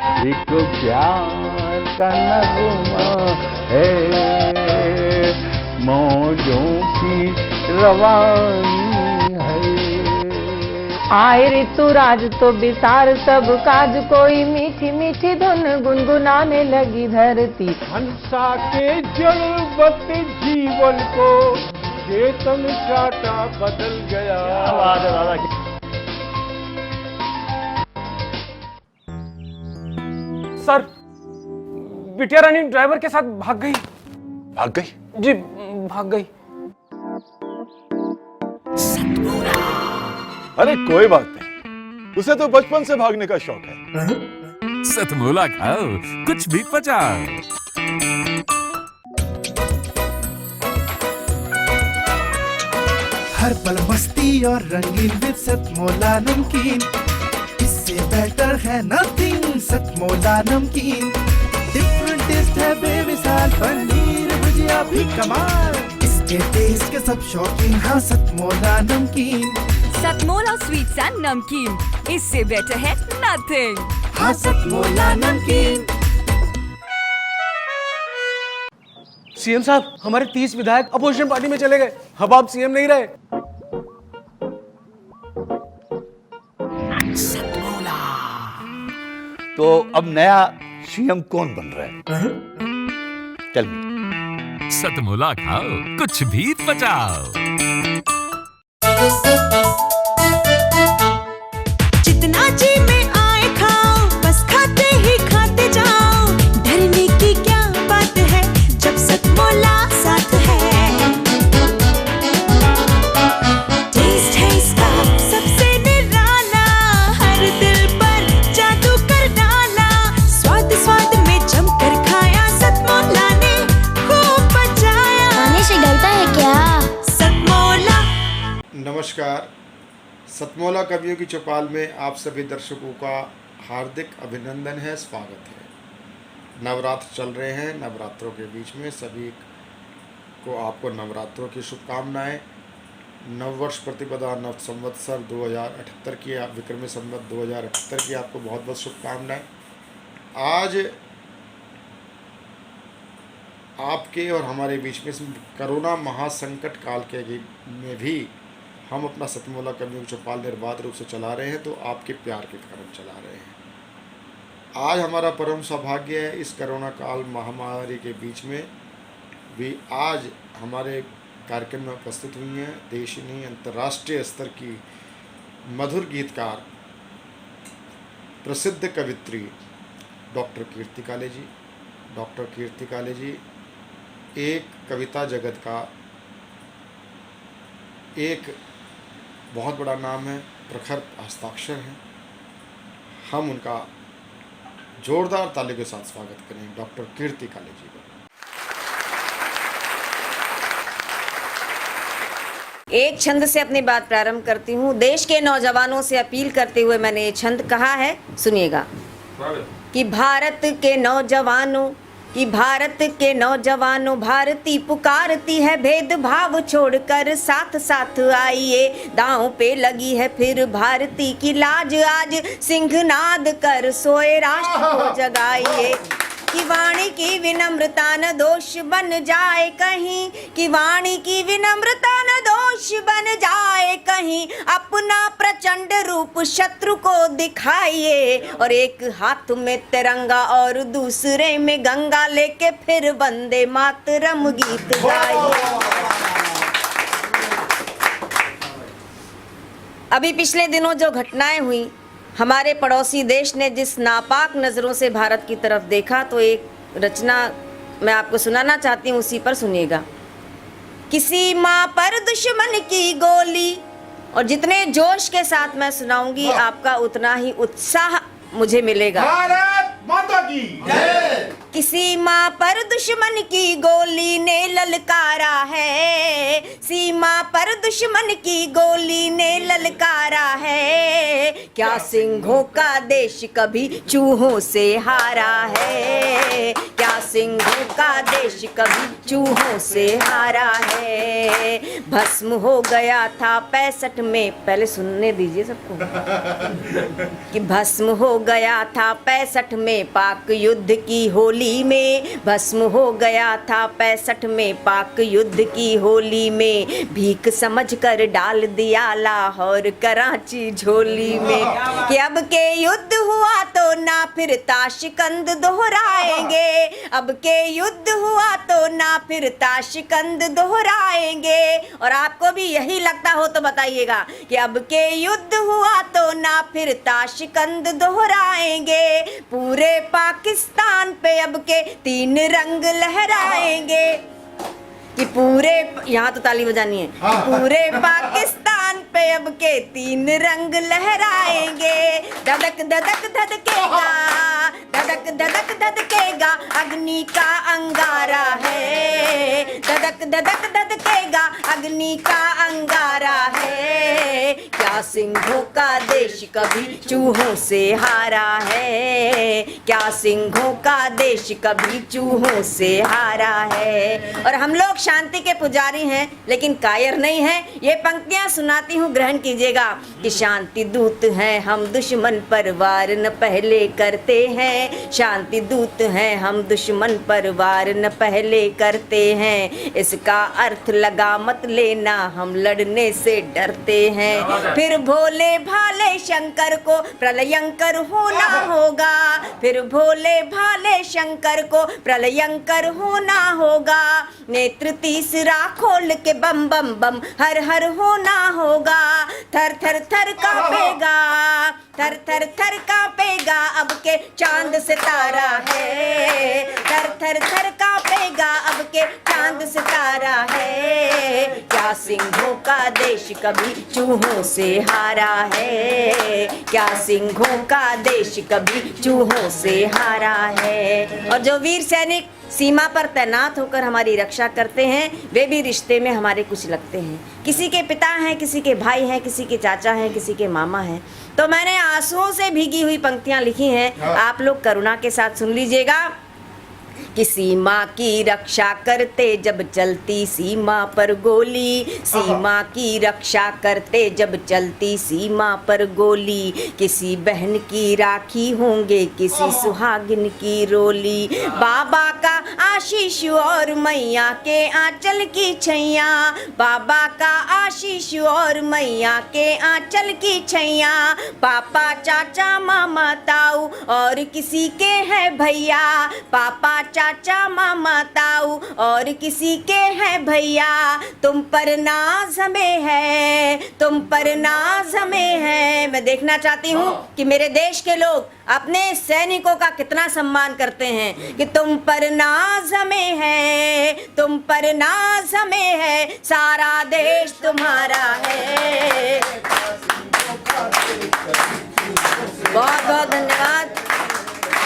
एक प्यार का नगमा है, मौजों की रवानी है। आए ऋतुराज तो बिसार सब काज, कोई मीठी मीठी धुन गुनगुनाने लगी धरती। हंसा के जड़वत जीवन को चेतन चाटा बदल गया। सर, बिटिया रानी ड्राइवर के साथ भाग गई। भाग गई? जी, भाग गई। अरे कोई बात नहीं, उसे तो बचपन से भागने का शौक है। सतमोला खाओ, कुछ भी पचाओ। हर पल मस्ती और रंगीन विद सतमोला नमकीन, इससे बेटर है नथिंग। सतमोला नमकीन डिफरेंट टेस्ट है बेमिसाल, पनीर भुजिया भी कमाल, इसके टेस्ट के सब शौकीन। हाँ सतमोला नमकीन, सतमोला स्वीट्स एंड नमकीन, इससे बेटर है नथिंग। हाँ सतमोला नमकीन। सीएम साहब, हमारे 30 विधायक अपोजिशन पार्टी में चले गए। अब आप सीएम नहीं रहे। तो अब नया सीएम कौन बन रहा है? चल सतमोला खाओ, कुछ भी पचाओ। जितना जी में आए खाओ, बस खाते ही खाते जाओ। डरने की क्या बात है जब सतमोला साथ है। टेस्ट है इसका सबसे निराला, हर दिल पर जादू कर डाला। स्वाद स्वाद में जमकर खाया, सतमोला ने खूब बचाया। खाने से डरता है क्या? सतमोला। नमस्कार, सतमोला कवियों की चौपाल में आप सभी दर्शकों का हार्दिक अभिनंदन है, स्वागत है। नवरात्र चल रहे हैं, नवरात्रों के बीच में सभी को आपको नवरात्रों की शुभकामनाएं। नववर्ष प्रतिपदा नव संवत्सर 2078 की, विक्रमी संवत 2078 की आपको बहुत बहुत शुभकामनाएं। आज आपके और हमारे बीच में कोरोना महासंकट काल के में भी हम अपना सतमोला कवियों की चौपाल निर्बाध रूप से चला रहे हैं, तो आपके प्यार के कारण चला रहे हैं। आज हमारा परम सौभाग्य है, इस कोरोना काल महामारी के बीच में भी आज हमारे कार्यक्रम में उपस्थित हुई हैं देश ही नहीं अंतर्राष्ट्रीय स्तर की मधुर गीतकार, प्रसिद्ध कवित्री डॉक्टर कीर्ति काले जी। डॉक्टर कीर्ति काले जी एक कविता जगत का एक बहुत बड़ा नाम है, प्रखर हस्ताक्षर हैं। हम उनका जोरदार ताली के साथ स्वागत करें डॉक्टर कीर्ति काले जी का। एक छंद से अपनी बात प्रारंभ करती हूँ। देश के नौजवानों से अपील करते हुए मैंने ये छंद कहा है, सुनिएगा। कि भारत के नौजवानों भारती पुकारती है, भेदभाव छोड़कर साथ साथ आइए। दांव पे लगी है फिर भारती की लाज, आज सिंहनाद कर सोए राष्ट्र को जगाइए। कि वाणी की विनम्रता न दोष बन जाए कहीं, कि वाणी की विनम्रता न दोष बन जाए कहीं। अपना प्रचंड रूप शत्रु को दिखाइए, और एक हाथ में तिरंगा और दूसरे में गंगा लेके फिर वंदे मातरम गीत गाइए। अभी पिछले दिनों जो घटनाएं हुई, हमारे पड़ोसी देश ने जिस नापाक नज़रों से भारत की तरफ देखा, तो एक रचना मैं आपको सुनाना चाहती हूँ, उसी पर सुनिएगा। किसी माँ पर दुश्मन की गोली, और जितने जोश के साथ मैं सुनाऊंगी आपका उतना ही उत्साह मुझे मिलेगा। भारत माता की जय। किसी माँ पर दुश्मन की गोली ने ललकारा है, सीमा पर दुश्मन की गोली ने ललकारा है, क्या सिंहों का देश कभी चूहों से हारा है, क्या सिंहों का देश कभी चूहों से हारा है। भस्म हो गया था 65 में, पहले सुनने दीजिए सबको कि भस्म हो गया था 65 में पाक युद्ध की होली में, भस्म हो गया था 65 में पाक युद्ध की होली में, भीख समझकर डाल दिया लाहौर कराची झोली में, कि अब के युद्ध हुआ तो ना फिर ताशकंद दोहराएंगे, अब के युद्ध हुआ तो ना फिर ताशकंद दोहराएंगे। और आपको भी यही लगता हो तो बताइएगा कि अब के युद्ध हुआ तो ना फिर ताशकंद दोहराएंगे, पूरे पाकिस्तान पे अब के 3 रंग लहराएंगे, कि पूरे, यहाँ तो ताली बजानी है, पूरे पाकिस्तान पे अब के 3 रंग लहराएंगे, धधक धधक धधकेगा, धधक धधक धधकेगा अग्नि का अंगारा है, धधक धधक धधकेगा अग्नि का अंगारा है, क्या सिंहों का देश कभी चूहों से हारा है, क्या सिंहों का देश कभी चूहों से हारा है। और हम लोग शांति के पुजारी हैं लेकिन कायर नहीं हैं। ये पंक्तियां सुनाती हूँ, ग्रहण कीजिएगा कि शांति दूत हैं हम, दुश्मन पर वार न पहले करते हैं, शांति दूत हैं हम, दुश्मन पर वार न पहले करते हैं, इसका अर्थ लगा मत लेना हम लड़ने से डरते हैं, फिर भोले भाले शंकर को प्रलयंकर होना होगा, फिर भोले भाले शंकर को प्रलयंकर होना होगा, नेत्र तीसरा खोल के बम बम बम हर हर होना होगा, थर थर थर कांपेगा, थर थर थर कांपेगा अब के चांद सितारा है, थर थर थर कांपेगा अब के चांद सितारा है, क्या सिंहों का देश कभी चूहों से हारा है, क्या सिंहों का देश कभी चूहों से हारा है। और जो वीर सैनिक सीमा पर तैनात होकर हमारी रक्षा करते हैं वे भी रिश्ते में हमारे कुछ लगते हैं, किसी के पिता हैं, किसी के भाई हैं, किसी के चाचा हैं, किसी के मामा हैं। तो मैंने आंसुओं से भीगी हुई पंक्तियां लिखी हैं, आप लोग करुणा के साथ सुन लीजिएगा कि सीमा की रक्षा करते जब चलती सीमा पर गोली, सीमा की रक्षा करते जब चलती सीमा पर गोली, किसी बहन की राखी होंगे किसी सुहागिन की रोली, बाबा का आशीष और मैया के आंचल की छैया, बाबा का आशीष और मैया के आंचल की छैया, पापा चाचा मामा ताऊ और किसी के है भैया, पापा चाचा मामा ताऊ और किसी के हैं भैया, तुम पर नाज हमें है, तुम पर नाज हमें है। मैं देखना चाहती हूँ कि मेरे देश के लोग अपने सैनिकों का कितना सम्मान करते हैं कि तुम पर नाज हमें है, तुम पर नाज हमें है, सारा देश तुम्हारा है। बहुत बहुत धन्यवाद।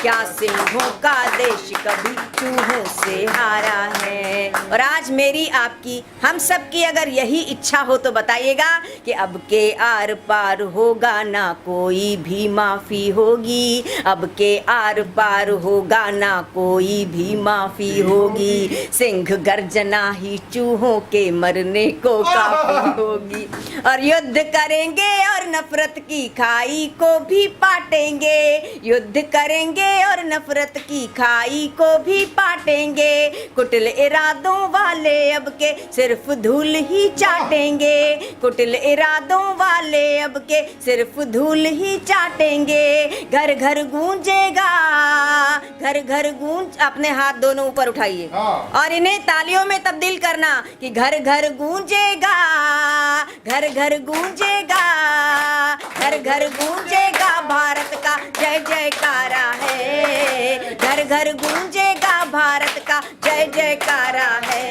क्या सिंहों का देश कभी चूहों से हारा है। और आज मेरी आपकी हम सब की अगर यही इच्छा हो तो बताइएगा कि अब के आर पार होगा ना कोई भी माफ़ी होगी, अब के आर पार होगा ना कोई भी माफ़ी होगी, सिंह गर्जना ही चूहों के मरने को काफ़ी होगी, और युद्ध करेंगे और नफरत की खाई को भी पाटेंगे, युद्ध करेंगे और नफरत की खाई को भी पाटेंगे, कुटिल इरादों वाले अब के सिर्फ धूल ही चाटेंगे, कुटिल इरादों वाले अब के सिर्फ धूल ही चाटेंगे, घर घर गूंजेगा, घर घर गूंज, अपने हाथ दोनों ऊपर उठाइए और इन्हें तालियों में तब्दील करना कि घर घर गूंजेगा, घर घर गूंजेगा, घर घर गूंजेगा, भारत का जय जयकारा है, घर घर गूंजेगा, भारत का जय जयकारा है।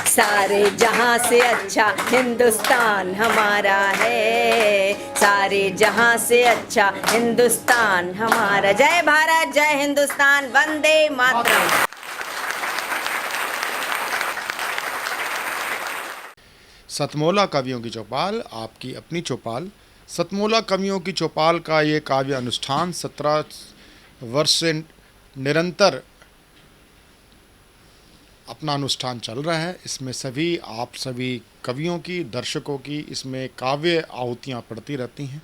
सारे जहां से अच्छा हिंदुस्तान हमारा है, सारे जहां से अच्छा हिंदुस्तान हमारा। जय भारत, जय हिंदुस्तान, वंदे मातरम। सतमोला कवियों की चौपाल, आपकी अपनी चौपाल। सतमोला कवियों की चौपाल का ये काव्य अनुष्ठान 17 वर्ष से निरंतर अपना अनुष्ठान चल रहा है। इसमें आप सभी कवियों की, दर्शकों की इसमें काव्य आहुतियाँ पड़ती रहती हैं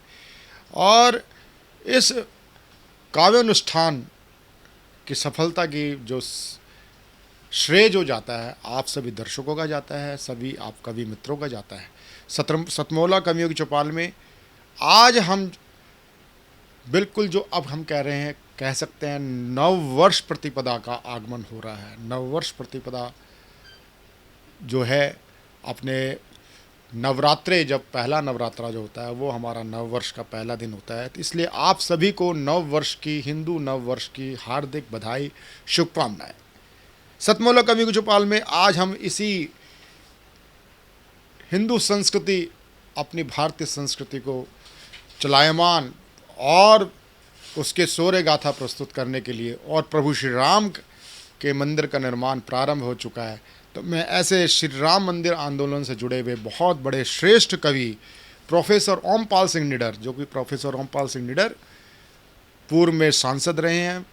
और इस काव्य अनुष्ठान की सफलता की जो श्रेय जो जाता है आप सभी दर्शकों का जाता है, सभी आप कवि मित्रों का जाता है। सतमोला कवियों की चौपाल में आज हम बिल्कुल जो अब हम कह सकते हैं नववर्ष प्रतिपदा का आगमन हो रहा है। नववर्ष प्रतिपदा जो है अपने नवरात्रे, जब पहला नवरात्रा जो होता है वो हमारा नववर्ष का पहला दिन होता है, तो इसलिए आप सभी को नववर्ष की, हिंदू नववर्ष की हार्दिक बधाई, शुभकामनाएं। सतमोला कवियों की चौपाल में आज हम इसी हिंदू संस्कृति, अपनी भारतीय संस्कृति को चलायमान और उसके शौर्य गाथा प्रस्तुत करने के लिए, और प्रभु श्री राम के मंदिर का निर्माण प्रारंभ हो चुका है, तो मैं ऐसे श्री राम मंदिर आंदोलन से जुड़े हुए बहुत बड़े श्रेष्ठ कवि प्रोफेसर ओमपाल सिंह निडर, जो कि प्रोफेसर ओमपाल सिंह निडर पूर्व में सांसद रहे हैं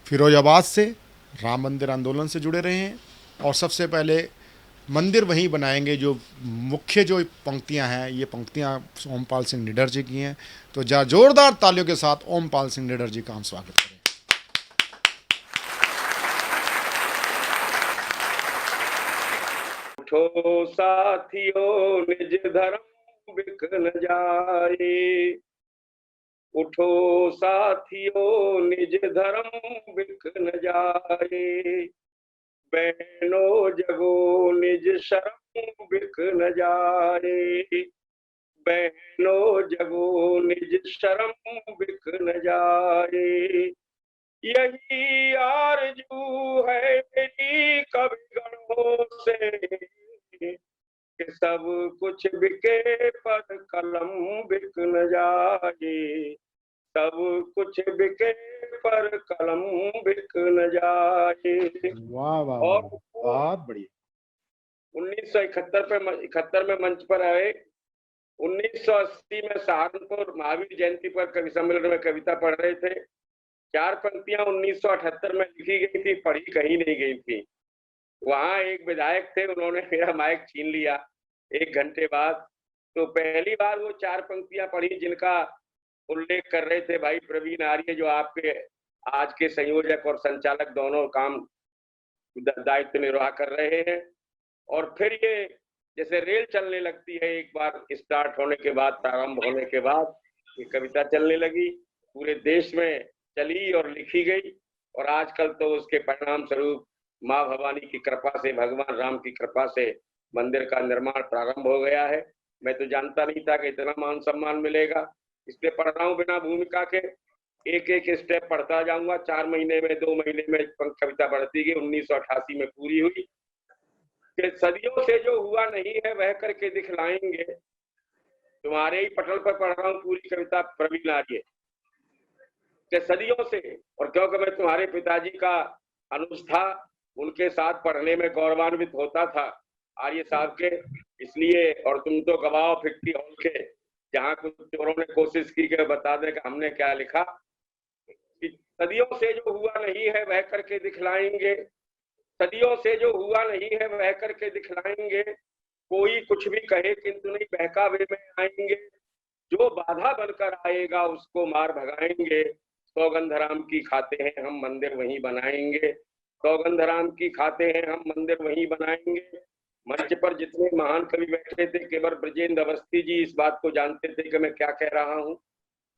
फिरोजाबाद से, राम मंदिर आंदोलन से जुड़े रहे हैं और सबसे पहले मंदिर वहीं बनाएंगे। जो मुख्य जो पंक्तियां हैं, ये पंक्तियां ओमपाल सिंह निडर जी की हैं। तो जोरदार तालियों के साथ ओमपाल सिंह निडर जी का हम स्वागत करें। उठो साथियों निज धर्म बिक न जाए, उठो साथियों निज धर्म बिक न जाए, बहनों जगो निज शर्म बिक न जाए, बहनों जगो निज शर्म बिक न जाए, यही आरज़ू है मेरी कविगणों से कि सब कुछ बिके पर कलम बिक न जाए, सब कुछ बिके पर कलम बिक न जाए। वाह वाह, और बहुत बढ़िया। 1971 में मंच पर आए। 1980 में सहारनपुर महावीर जयंती पर कवि सम्मेलन में कविता पढ़ रहे थे। 4 पंक्तियां 1978 में लिखी गई थी, पढ़ी कहीं नहीं गई थी। वहां एक विधायक थे, उन्होंने मेरा माइक छीन लिया 1 घंटे बाद। तो पहली बार वो 4 पंक्तियां पढ़ी जिनका उल्लेख कर रहे थे भाई प्रवीण आर्य, जो आपके आज के संयोजक और संचालक दोनों काम दायित्व निर्वाह कर रहे हैं। और फिर ये जैसे रेल चलने लगती है, एक बार स्टार्ट होने के बाद, प्रारंभ होने के बाद ये कविता चलने लगी, पूरे देश में चली और लिखी गई। और आजकल तो उसके परिणाम स्वरूप माँ भवानी की कृपा से, भगवान राम की कृपा से मंदिर का निर्माण प्रारंभ हो गया है। मैं तो जानता नहीं था कि इतना मान सम्मान मिलेगा, इसलिए पढ़ रहा हूँ बिना भूमिका के, एक एक स्टेप पढ़ता जाऊंगा। 4 महीने में, 2 महीने में कविता बढ़ती गई। 1988 में पूरी हुई कि सदियों से जो हुआ नहीं है वह करके दिखलाएंगे। तुम्हारे ही पटल पर पढ़ रहा हूँ पूरी कविता प्रवीण आर्य के सदियों से। और क्योंकि मैं तुम्हारे पिताजी का अनुज था, उनके साथ पढ़ने में गौरवान्वित होता था आर्य साहब के, इसलिए। और तुम तो गवाह फिक्टी हॉल के, जहाँ कुछ चोरों ने कोशिश की कि बता दें कि हमने क्या लिखा। सदियों से जो हुआ नहीं है वह करके दिखलाएंगे, सदियों से जो हुआ नहीं है वह करके दिखलाएंगे, कोई कुछ भी कहे किंतु नहीं बहकावे में आएंगे, जो बाधा बनकर आएगा उसको मार भगाएंगे, सौगंध राम की खाते हैं हम मंदिर वहीं बनाएंगे, सौगंध राम की खाते हैं हम मंदिर वहीं बनाएंगे। मंच पर जितने महान कवि बैठे थे, केवल ब्रजेंद्र अवस्थी जी इस बात को जानते थे कि मैं क्या कह रहा हूँ।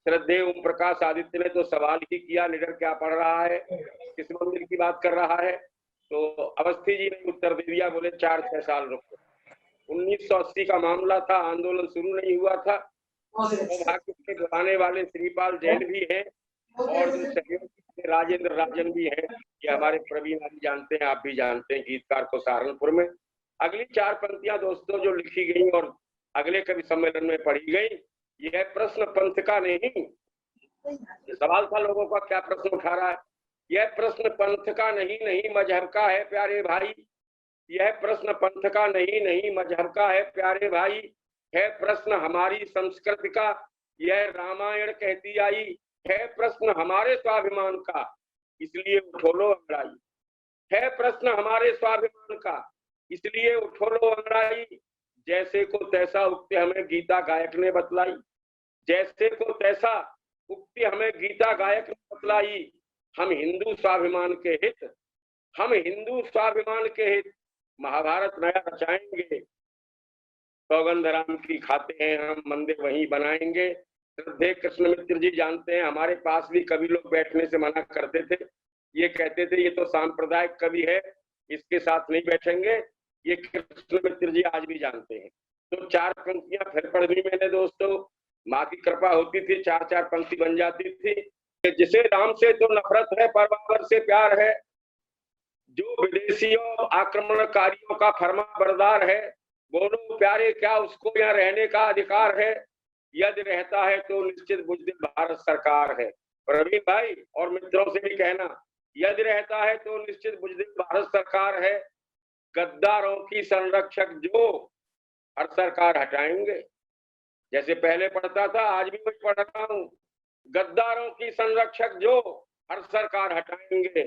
श्रद्धेय ओम प्रकाश आदित्य ने तो सवाल ही किया, निडर क्या पढ़ रहा है, किस मंदिर की बात कर रहा है। तो अवस्थी जी ने उत्तर दे दिया, बोले 4-6 साल रुको। 1980 का मामला था, आंदोलन शुरू नहीं हुआ था। सौभाग्य के बुलाने वाले श्रीपाल जैन भी हैं और जो सहयोगी राजेंद्र राजन भी हैं, ये हमारे प्रवीण आदि जानते हैं, आप भी जानते हैं, गीतकार को सहारनपुर में। अगली 4 पंक्तियां दोस्तों जो लिखी गई और अगले कवि सम्मेलन में पढ़ी गई, यह प्रश्न पंथ का नहीं। सवाल था लोगों का, क्या प्रश्न उठा रहा है। यह प्रश्न पंथ का नहीं, नहीं मजहब का है प्यारे भाई। यह प्रश्न पंथ का नहीं, नहीं मजहब का है प्यारे भाई, है प्रश्न हमारी संस्कृति का, यह रामायण कहती आई, है प्रश्न हमारे स्वाभिमान का, इसलिए उठो लो अंगड़ाई, है प्रश्न हमारे स्वाभिमान का, इसलिए उठो लो अंगड़ाई। जैसे को तैसा उक्ति हमें गीता गायक ने बतलाई, जैसे को तैसा उक्ति हमें गीता गायक ने बतलाई। हम हिंदू स्वाभिमान के हित, हम हिंदू स्वाभिमान के हित महाभारत नया रचाएंगे, सौगंध राम की खाते हैं हम मंदिर वहीं बनाएंगे। श्रद्धेय कृष्ण मित्र जी जानते हैं, हमारे पास भी कभी लोग बैठने से मना करते थे, ये कहते थे ये तो सांप्रदायिक कवि है, इसके साथ नहीं बैठेंगे, ये कृष्ण मित्र जी आज भी जानते हैं। तो 4 पंक्तियां फिर पढ़ दी मैंने दोस्तों, माँ की कृपा होती थी, 4-4 पंक्ति बन जाती थी। जिसे राम से तो नफरत है पर बाबर से प्यार है, जो विदेशियों आक्रमणकारियों का फरमा बरदार है, बोलो प्यारे क्या उसको यहाँ रहने का अधिकार है, यदि रहता है तो निश्चित बुजदिल भारत सरकार है। प्रवीण भाई और मित्रों से भी कहना, यदि रहता है तो निश्चित बुजदिल भारत सरकार है, गद्दारों की संरक्षक जो हर सरकार हटाएंगे। जैसे पहले पढ़ता था आज भी वही पढ़ रहा हूँ, गद्दारों की संरक्षक जो हर सरकार हटाएंगे,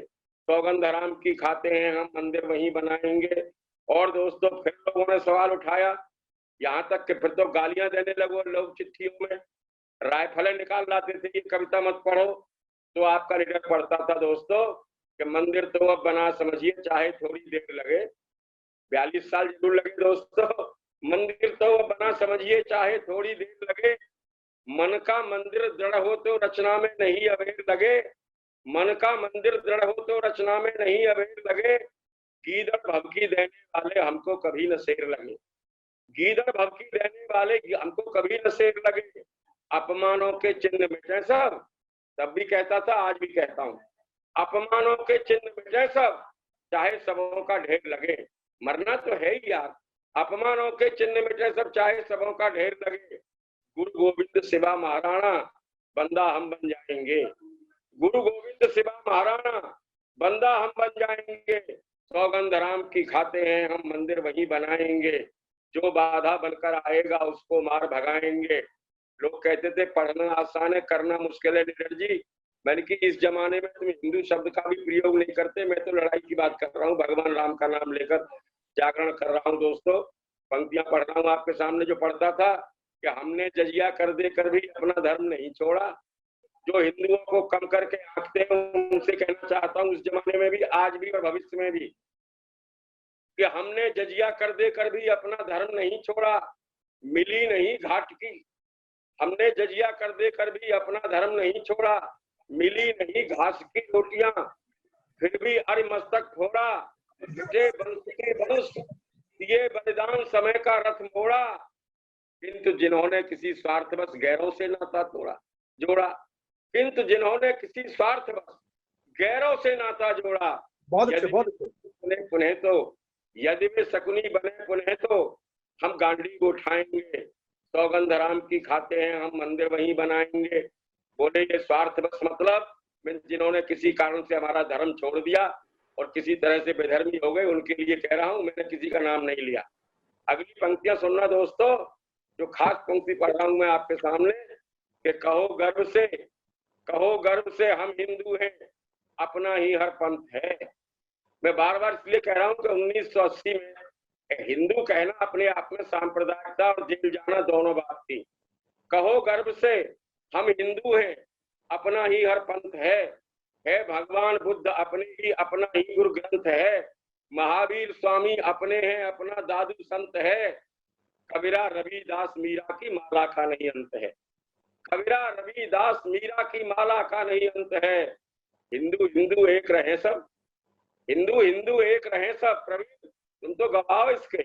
सौगंध राम की खाते हैं हम मंदिर वहीं बनाएंगे। और दोस्तों फिर लोगों ने सवाल उठाया, यहाँ तक कि फिर तो गालियां देने लगो लोग, चिट्ठियों में राइफलें निकाल लाते थे, ये कविता मत पढ़ो। तो आपका लीडर पढ़ता था दोस्तों कि मंदिर तो अब बना समझिए चाहे थोड़ी देर लगे, 42 साल जरूर लगे दोस्तों, मंदिर तो अब बना समझिए चाहे थोड़ी देर लगे, मन का मंदिर दृढ़ हो तो रचना में नहीं अबेर लगे, मन का मंदिर दृढ़ हो तो रचना में नहीं अबेर लगे, गीदड़ भभकी देने वाले हमको कभी न शेर लगे, गीदड़ भभकी देने वाले हमको कभी न शेर लगे, अपमानों के चिन्ह मिटे सब, तब भी कहता था आज भी कहता हूँ, अपमानों के चिन्ह मिटे सब चाहे सबों का ढेर लगे। मरना तो है ही यार, अपमानों के चिन्ह मिटे सब चाहे सबों का ढेर लगे, गुरु गोविंद शिवा महाराणा बंदा हम बन जाएंगे, गुरु गोविंद शिवा महाराणा बंदा हम बन जाएंगे, सौगंध राम की खाते हैं हम मंदिर वहीं बनाएंगे, जो बाधा बनकर आएगा उसको मार भगाएंगे। लोग कहते थे पढ़ना आसान है करना मुश्किल है लीडर जी, मैंने कि इस जमाने में तुम हिंदू शब्द का भी प्रयोग नहीं करते, मैं तो लड़ाई की बात कर रहा हूँ, भगवान राम का नाम लेकर जागरण कर रहा हूँ दोस्तों। पंक्तियां पढ़ रहा हूँ आपके सामने, जो पढ़ता था कि हमने जजिया कर दे कर भी अपना धर्म नहीं छोड़ा, जो हिंदुओं को कम करके आंकते हैं उनसे कहना चाहता हूँ, उस जमाने में भी आज भी और भविष्य में भी, कि हमने जजिया कर दे कर भी अपना धर्म नहीं छोड़ा, मिली नहीं घाट की, हमने जजिया कर दे कर भी अपना धर्म नहीं छोड़ा, मिली नहीं घास की रोटियां, फिर भी अरि मस्तक फोड़ा, वंश के वंश ये बलिदान समय का रथ मोड़ा, किंतु जिन्होंने किसी स्वार्थवश गैरों से नाता जोड़ा, किंतु जिन्होंने किसी स्वार्थवश गैरों से नाता जोड़ा, बहुत अच्छे पुनः तो यदि वे शकुनी बने पुनः तो हम गांडी को उठाएंगे, सौगंध राम की खाते हैं हम मंदिर वहीं बनाएंगे। बोले ये स्वार्थवश मतलब जिन्होंने किसी कारण से हमारा धर्म छोड़ दिया और किसी तरह से बेधर्मी हो गए उनके लिए कह रहा हूं, मैंने किसी का नाम नहीं लिया। अगली पंक्तियां सुनना दोस्तों, जो खास पंक्ति पढ़ रहा हूं मैं आपके सामने, कि कहो गर्व से हम हिंदू हैं, अपना ही हर पंथ है। मैं बार बार इसलिए कह रहा हूं कि 1980 में हिंदू कहना अपने आप में सांप्रदायिकता और जेल जाना दोनों बात थी। कहो गर्व से हम हिंदू हैं, अपना ही हर पंथ है भगवान बुद्ध अपना ही गुरु ग्रंथ है, महावीर स्वामी अपने हैं, अपना दादू संत है, कबीरा रविदास मीरा की माला का नहीं अंत है, कबीरा रविदास मीरा की माला का नहीं अंत है। हिंदू एक रहे सब, हिंदू एक रहे सब। प्रवीण तुम तो गवाह इसके,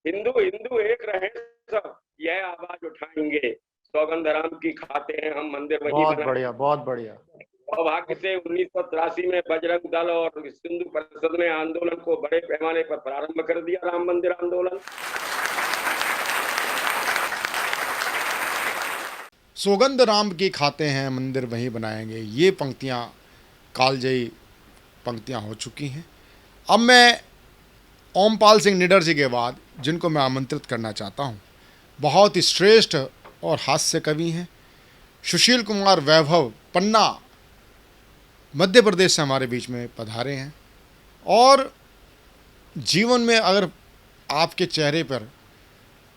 हिंदू एक रहे सब, यह आवाज उठाएंगे, सौगंध राम की खाते हैं हम मंदिर वहीं बहुत बढ़िया, बहुत बढ़िया। सौभाग्य से 1983 में बजरंग दल और हिंदू परिषद ने आंदोलन को बड़े पैमाने पर प्रारंभ कर दिया, राम मंदिर आंदोलन। सौगंध राम की खाते हैं मंदिर वहीं बनाएंगे, ये पंक्तियाँ कालजयी पंक्तियाँ हो चुकी हैं। अब मैं ओमपाल सिंह निडर जी के बाद जिनको मैं आमंत्रित करना चाहता हूँ, बहुत ही श्रेष्ठ और हास्य कवि हैं। सुशील कुमार वैभव पन्ना मध्य प्रदेश से हमारे बीच में पधारे हैं। और जीवन में अगर आपके चेहरे पर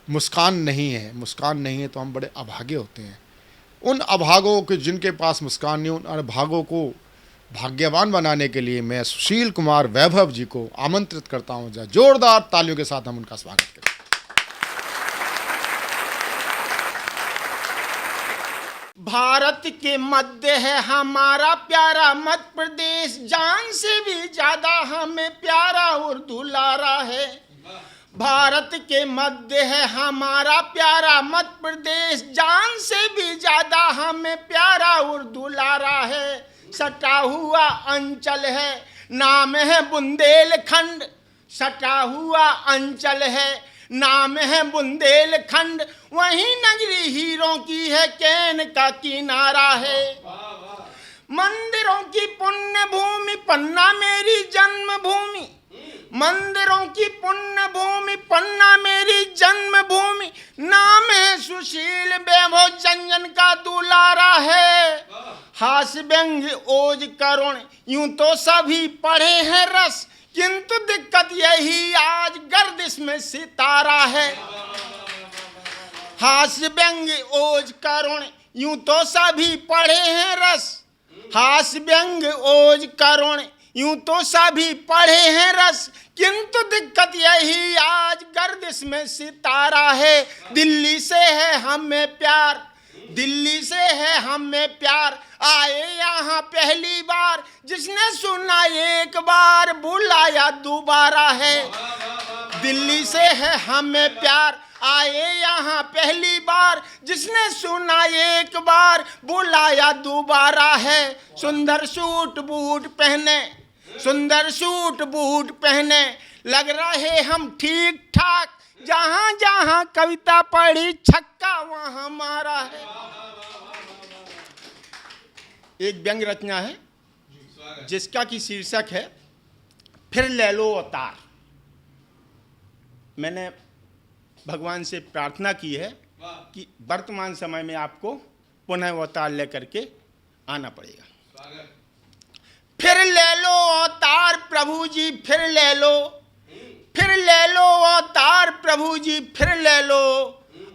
मुस्कान नहीं है तो हम बड़े अभागे होते हैं। उन अभागों के जिनके पास मुस्कान नहीं, उन अभागों को भाग्यवान बनाने के लिए मैं सुशील कुमार वैभव जी को आमंत्रित करता हूं। जोरदार तालियों के साथ हम उनका स्वागत करें। भारत के मध्य है हमारा प्यारा मध्य प्रदेश, जान से भी ज्यादा हमें प्यारा और दुलारा है। भारत के मध्य है हमारा प्यारा मध्य प्रदेश, जान से भी ज्यादा हमें प्यारा और दुलारा है। सटा हुआ अंचल है, नाम है बुंदेलखंड। सटा हुआ अंचल है, नाम है बुंदेलखंड। वहीं नगरी हीरों की है, कैन का किनारा है। मंदिरों की पुण्य भूमि पन्ना मेरी जन्मभूमि, मंदिरों की पुण्य भूमि पन्ना मेरी जन्मभूमि। नाम है सुशील वैभव जनजन का दुलारा है। हास्य व्यंग्य ओज करुण यूं तो सभी पढ़े हैं रस, किंतु दिक्कत यही आज गर्दिश में सितारा है। हास्य व्यंग्य ओज करुण यूं तो सभी पढ़े हैं रस, हास्य व्यंग्य ओज करुण यूं तो सभी पढ़े हैं रस, किंतु दिक्कत यही आज गर्दिश में सितारा है। दिल्ली से है हमें प्यार, दिल्ली से है हमें प्यार, आए यहाँ पहली बार, जिसने सुना एक बार बुलाया दोबारा है। दिल्ली से है हमें प्यार, आए यहाँ पहली बार, जिसने सुना एक बार बुलाया दोबारा है। सुंदर सूट बूट पहने, सुंदर सूट बूट पहने, लग रहे हम ठीक ठाक, जहाँ जहाँ कविता पढ़ी छक्का वहाँ हमारा है। एक व्यंग रचना है जिसका की शीर्षक है फिर ले लो अवतार। मैंने भगवान से प्रार्थना की है कि वर्तमान समय में आपको पुनः अवतार लेकर के आना पड़ेगा। फिर ले लो अवतार प्रभु जी, फिर ले लो, फिर ले लो अवतार प्रभु जी, फिर ले लो,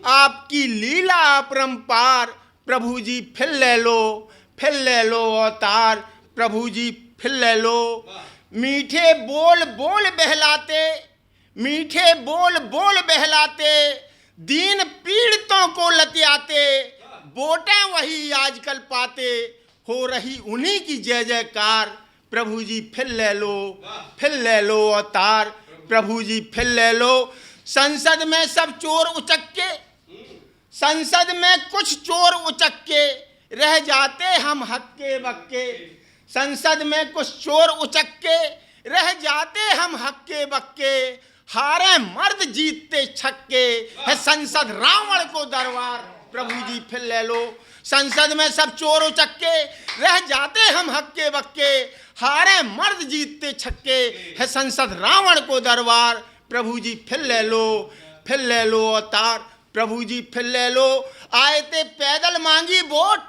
आपकी लीला अपरंपार प्रभु जी, फिर ले लो, फिर ले लो अवतार प्रभु जी, फिर ले लो। मीठे बोल बोल बहलाते, मीठे बोल बोल बहलाते, दीन पीड़ितों को लतियाते, वोटें वही आजकल पाते, हो रही उन्हीं की जय जयकार प्रभु जी, फिर ले लो, फिर ले लो अवतार प्रभु जी, फिर ले लो। संसद में सब चोर उचक्के, संसद में कुछ चोर उचक्के, रह जाते हम हक्के बक्के। संसद में कुछ चोर उचक्के, रह जाते हम हक्के बक्के, हारे मर्द जीतते छक्के, है संसद रावण को दरबार प्रभु जी, फिर ले लो। संसद में सब चोर उचक्के, रह जाते हम हक्के बक्के, हारे मर्द जीतते छक्के, है संसद रावण को दरबार प्रभु जी, फिर ले लो, फिर ले लो अवतार प्रभु जी, फिर ले लो। आए थे पैदल मांगी वोट,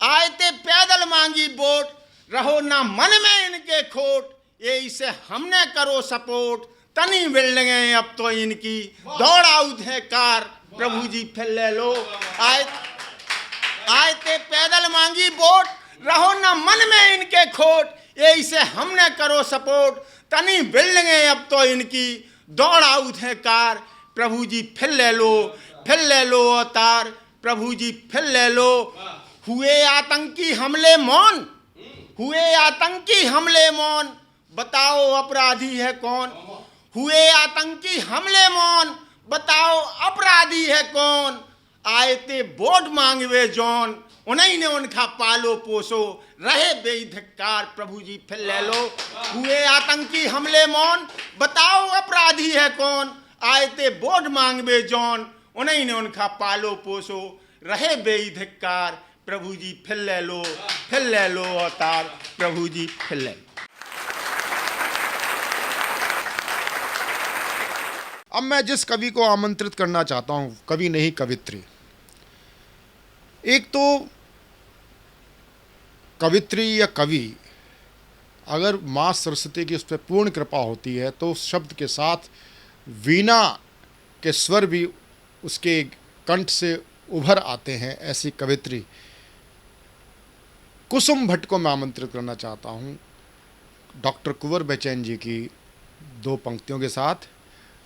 आए थे पैदल मांगी वोट, रहो ना मन में इनके खोट, ये इसे हमने करो सपोर्ट, तनी बिल्डिंगें अब तो इनकी दौड़ाऊ है कार प्रभु जी, फिर ले लो। आए थे पैदल मांगी वोट, रहो ना मन में इनके खोट, ये इसे हमने करो सपोर्ट, तनी बिल्डिंगें अब तो इनकी दौड़ाऊ है कार प्रभु जी, फिर ले लो, फिर ले लो अवतार प्रभु जी, फिर ले लो। हुए आतंकी हमले मौन, हुए आतंकी हमले मौन, बताओ अपराधी है कौन। हुए आतंकी हमले मौन, बताओ अपराधी है कौन। आए थे वोट मांगवे जौन, उन्हीं ने उनका पालो पोसो, रहे बेधिक्कार प्रभु जी, फिर ले लो। हुए आतंकी हमले मौन, बताओ अपराधी है कौन। आए थे वोट मांगवे जौन, उन्हीं ने उनका पालो पोसो, रहे बेधिक्कार प्रभु जी, फिर ले लो, फिर ले लो अवतार प्रभु जी, फिर ले लो। अब मैं जिस कवि को आमंत्रित करना चाहता हूँ, कवि नहीं कवित्री, एक तो कवित्री या कवि, अगर माँ सरस्वती की उस पर पूर्ण कृपा होती है तो उस शब्द के साथ वीणा के स्वर भी उसके कंठ से उभर आते हैं। ऐसी कवित्री कुसुम भट्ट को मैं आमंत्रित करना चाहता हूँ, डॉक्टर कुंवर बेचैन जी की 2 पंक्तियों के साथ।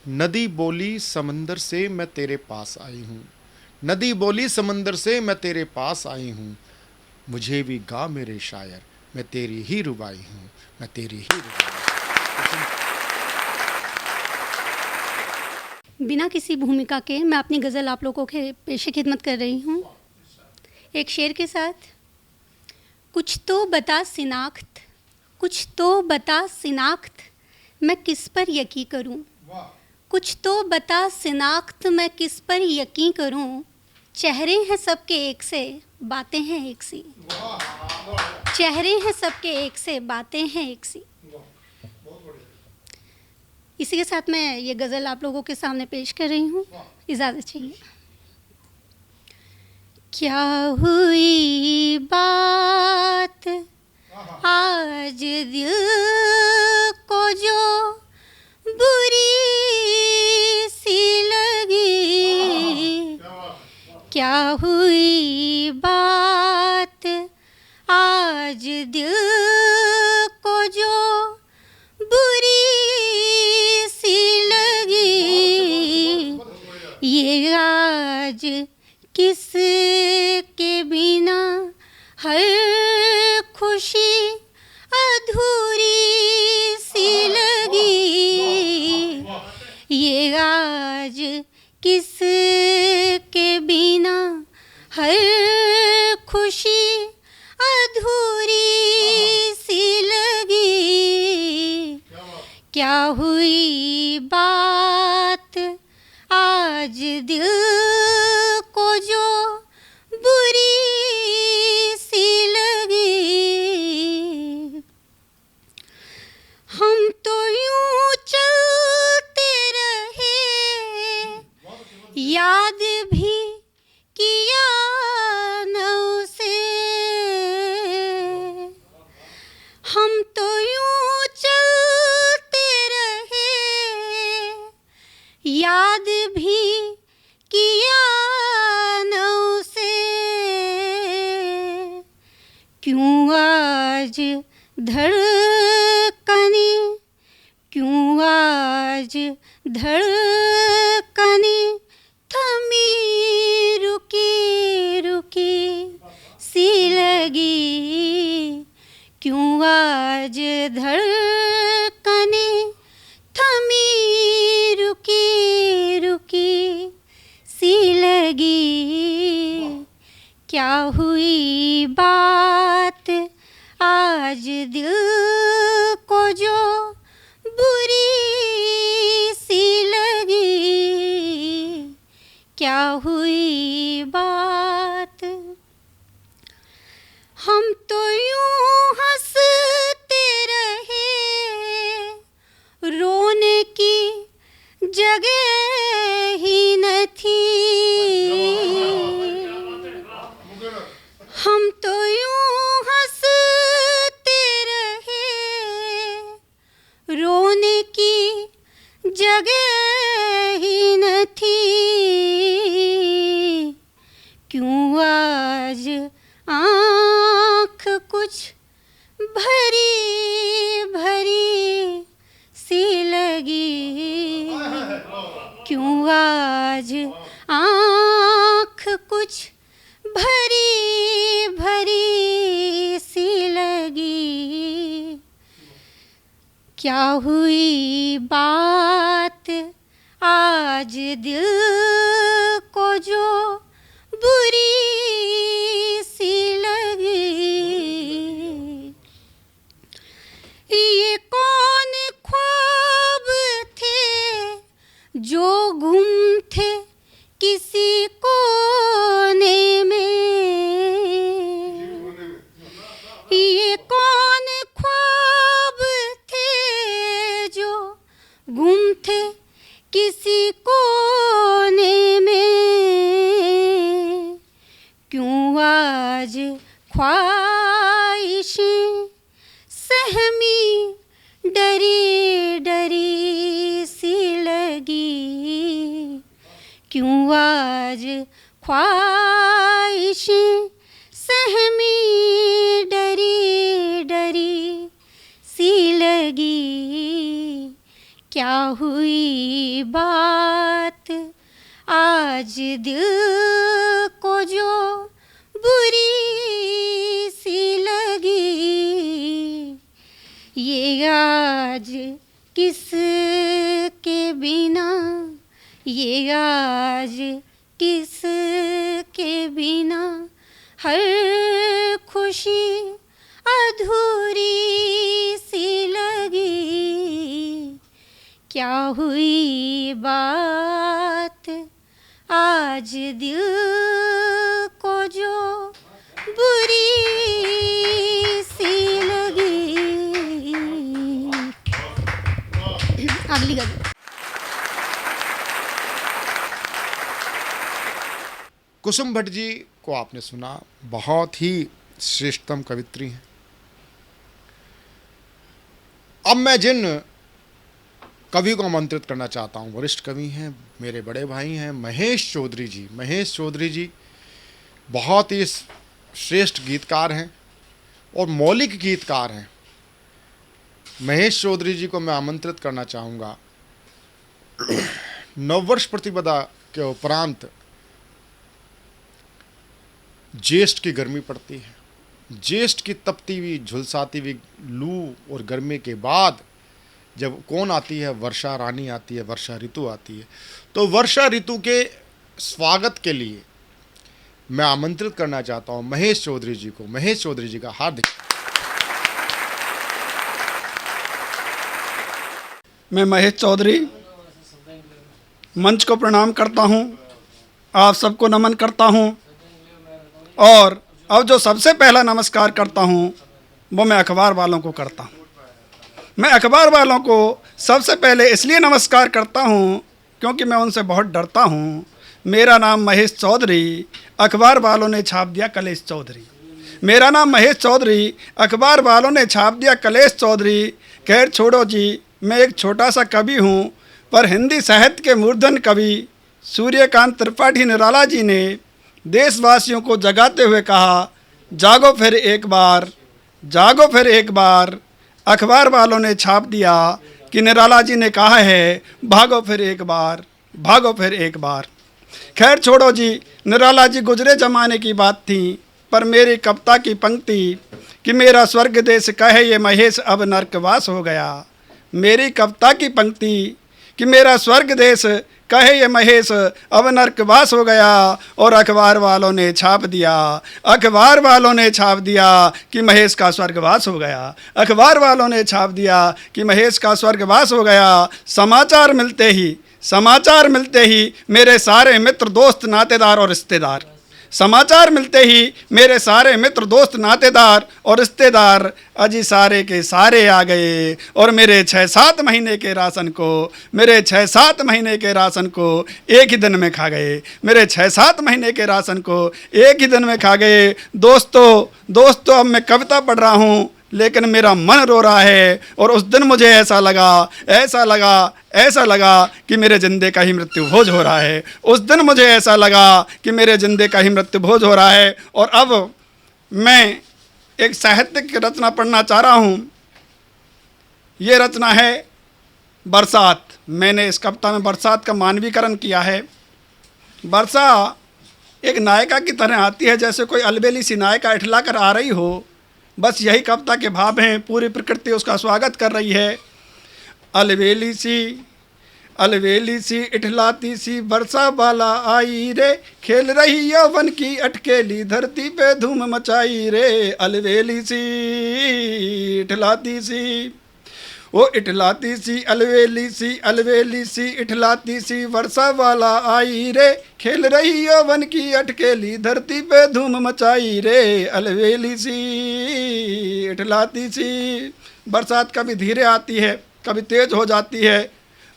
नदी बोली समंदर से मैं तेरे पास आई हूँ, नदी बोली समंदर से मैं तेरे पास आई हूँ, मुझे भी गा मेरे शायर, मैं तेरी ही रुबाई हूँ, मैं तेरी ही रुबाई। बिना किसी भूमिका के मैं अपनी गज़ल आप लोगों के पेशे खिदमत कर रही हूँ, एक शेर के साथ। कुछ तो बता सिनाख्त, कुछ तो बता सिनाख्त, मैं किस पर यकीन करूँ, कुछ तो बता सिनाख्त, मैं किस पर यकीन करूँ, चेहरे हैं सबके एक से, बातें हैं एक सी, चेहरे हैं सबके एक से, बातें हैं एक सी। इसी के साथ मैं ये गज़ल आप लोगों के सामने पेश कर रही हूँ, इजाज़त चाहिए। क्या हुई बात आज दिल को जो बुरी सी लगी, क्या हुई बात आज दिल को जो बुरी सी लगी, ये आज किस के बिना हर खुशी अधूरी सी लगी, ये आज किस के बिना हर खुशी अधूरी सी लगी, क्या हुई बात आज दिल को जो बुरी सी लगी। हम तो यूं चलते रहे, याद भी किया न उसे, हम तो यूं चलते रहे, याद भी किया न उसे, क्यों आज धड़कने, क्यों आज धड़कने थमी रुकी रुकी सी लगी, क्यों आज धड़कने थमी रुकी रुकी सी लगी, क्या हुई बात आज दिल को जो बुरी सी लगी, क्या हुई बात। हम तो यूं हंसते रहे, रोने की जगह ही न थी, हम तो यूं हंसते रहे, रोने की जगह ही न थी, क्यों आज आँख कुछ भरी भरी सी लगी, क्यों आज आँख कुछ भरी भरी सी लगी, क्या हुई बात आज दिल को जो बुरी सी लगी, ये कौन ख्वाब थे जो गुम थे किसी कोने में, ये कौन ख्वाब थे जो गुम थे किसी डरी डरी सी लगी, क्यों आज ख्वाहिशें सहमी डरी डरी सी लगी। क्या हुई बात आज दिल को जो बुरी सी लगी, ये आज किस के बिना, ये आज किस के बिना हर खुशी अधूरी सी लगी। क्या हुई बात आज दिल को जो बुरी सी लगी। अगली गजल। कुसुम भट्ट जी को आपने सुना, बहुत ही श्रेष्ठतम कवित्री हैं। अब मैं जिन कवि को आमंत्रित करना चाहता हूँ, वरिष्ठ कवि हैं, मेरे बड़े भाई हैं महेश चौधरी जी। महेश चौधरी जी बहुत ही श्रेष्ठ गीतकार हैं और मौलिक गीतकार हैं। महेश चौधरी जी को मैं आमंत्रित करना चाहूँगा। नववर्ष प्रतिपदा के उपरांत ज्येष्ठ की गर्मी पड़ती है, ज्येष्ठ की तपती हुई झुलसाती हुई लू और गर्मी के बाद जब कौन आती है, वर्षा रानी आती है, वर्षा ऋतु आती है। तो वर्षा ऋतु के स्वागत के लिए मैं आमंत्रित करना चाहता हूं महेश चौधरी जी को। महेश चौधरी जी का हार्दिक। मैं महेश चौधरी मंच को प्रणाम करता हूं, आप सबको नमन करता हूं। और अब जो सबसे पहला नमस्कार करता हूं वो मैं अखबार वालों को करता हूं। मैं अखबार वालों को सबसे पहले इसलिए नमस्कार करता हूं क्योंकि मैं उनसे बहुत डरता हूं। मेरा नाम महेश चौधरी, अखबार वालों ने छाप दिया कलेश चौधरी। मेरा नाम महेश चौधरी, अखबार वालों ने छाप दिया कलेश चौधरी। खैर छोड़ो जी, मैं एक छोटा सा कवि हूँ, पर हिंदी साहित्य के मूर्धन कवि सूर्यकांत त्रिपाठी निराला जी ने देशवासियों को जगाते हुए कहा, जागो फिर एक बार, जागो फिर एक बार। अखबार वालों ने छाप दिया कि निराला जी ने कहा है, भागो फिर एक बार, भागो फिर एक बार। खैर छोड़ो जी, निराला जी गुजरे जमाने की बात थी, पर मेरी कविता की पंक्ति कि मेरा स्वर्ग देश कहे ये महेश अब नर्कवास हो गया। मेरी कविता की पंक्ति कि मेरा स्वर्ग देश कहे ये महेश अब नर्कवास हो गया। और अखबार वालों ने छाप दिया, अखबार वालों ने छाप दिया कि महेश का स्वर्गवास हो गया। अखबार वालों ने छाप दिया कि महेश का स्वर्गवास हो गया। समाचार मिलते ही मेरे सारे मित्र दोस्त नातेदार और रिश्तेदार, समाचार मिलते ही मेरे सारे मित्र दोस्त नातेदार और रिश्तेदार अजी सारे के सारे आ गए। और मेरे 6-7 महीने के राशन को, मेरे 6-7 महीने के राशन को एक ही दिन में खा गए। मेरे 6-7 महीने के राशन को एक ही दिन में खा गए। दोस्तों अब मैं कविता पढ़ रहा हूँ, लेकिन मेरा मन रो रहा है। और उस दिन मुझे ऐसा लगा कि मेरे जिंदे का ही मृत्यु भोज हो रहा है। उस दिन मुझे ऐसा लगा कि मेरे जिंदे का ही मृत्यु भोज हो रहा है। और अब मैं एक साहित्यिक रचना पढ़ना चाह रहा हूँ। ये रचना है बरसात। मैंने इस कविता में बरसात का मानवीकरण किया है। वर्षा एक नायिका की तरह आती है, जैसे कोई अलबेली सी नायिका इठला कर आ रही हो। बस यही कविता के भाव हैं। पूरी प्रकृति उसका स्वागत कर रही है। अलवेली सी इठलाती सी वर्षा बाला आई रे, खेल रही यौवन की अटकेली धरती पे धूम मचाई रे। अलवेली सी इठलाती सी, वो इठलाती सी अलवेली सी इठलाती सी वर्षा वाला आई रे, खेल रही यौवन की अटकेली धरती पे धूम मचाई रे। अलवेली सी इठलाती सी। बरसात कभी धीरे आती है, कभी तेज हो जाती है,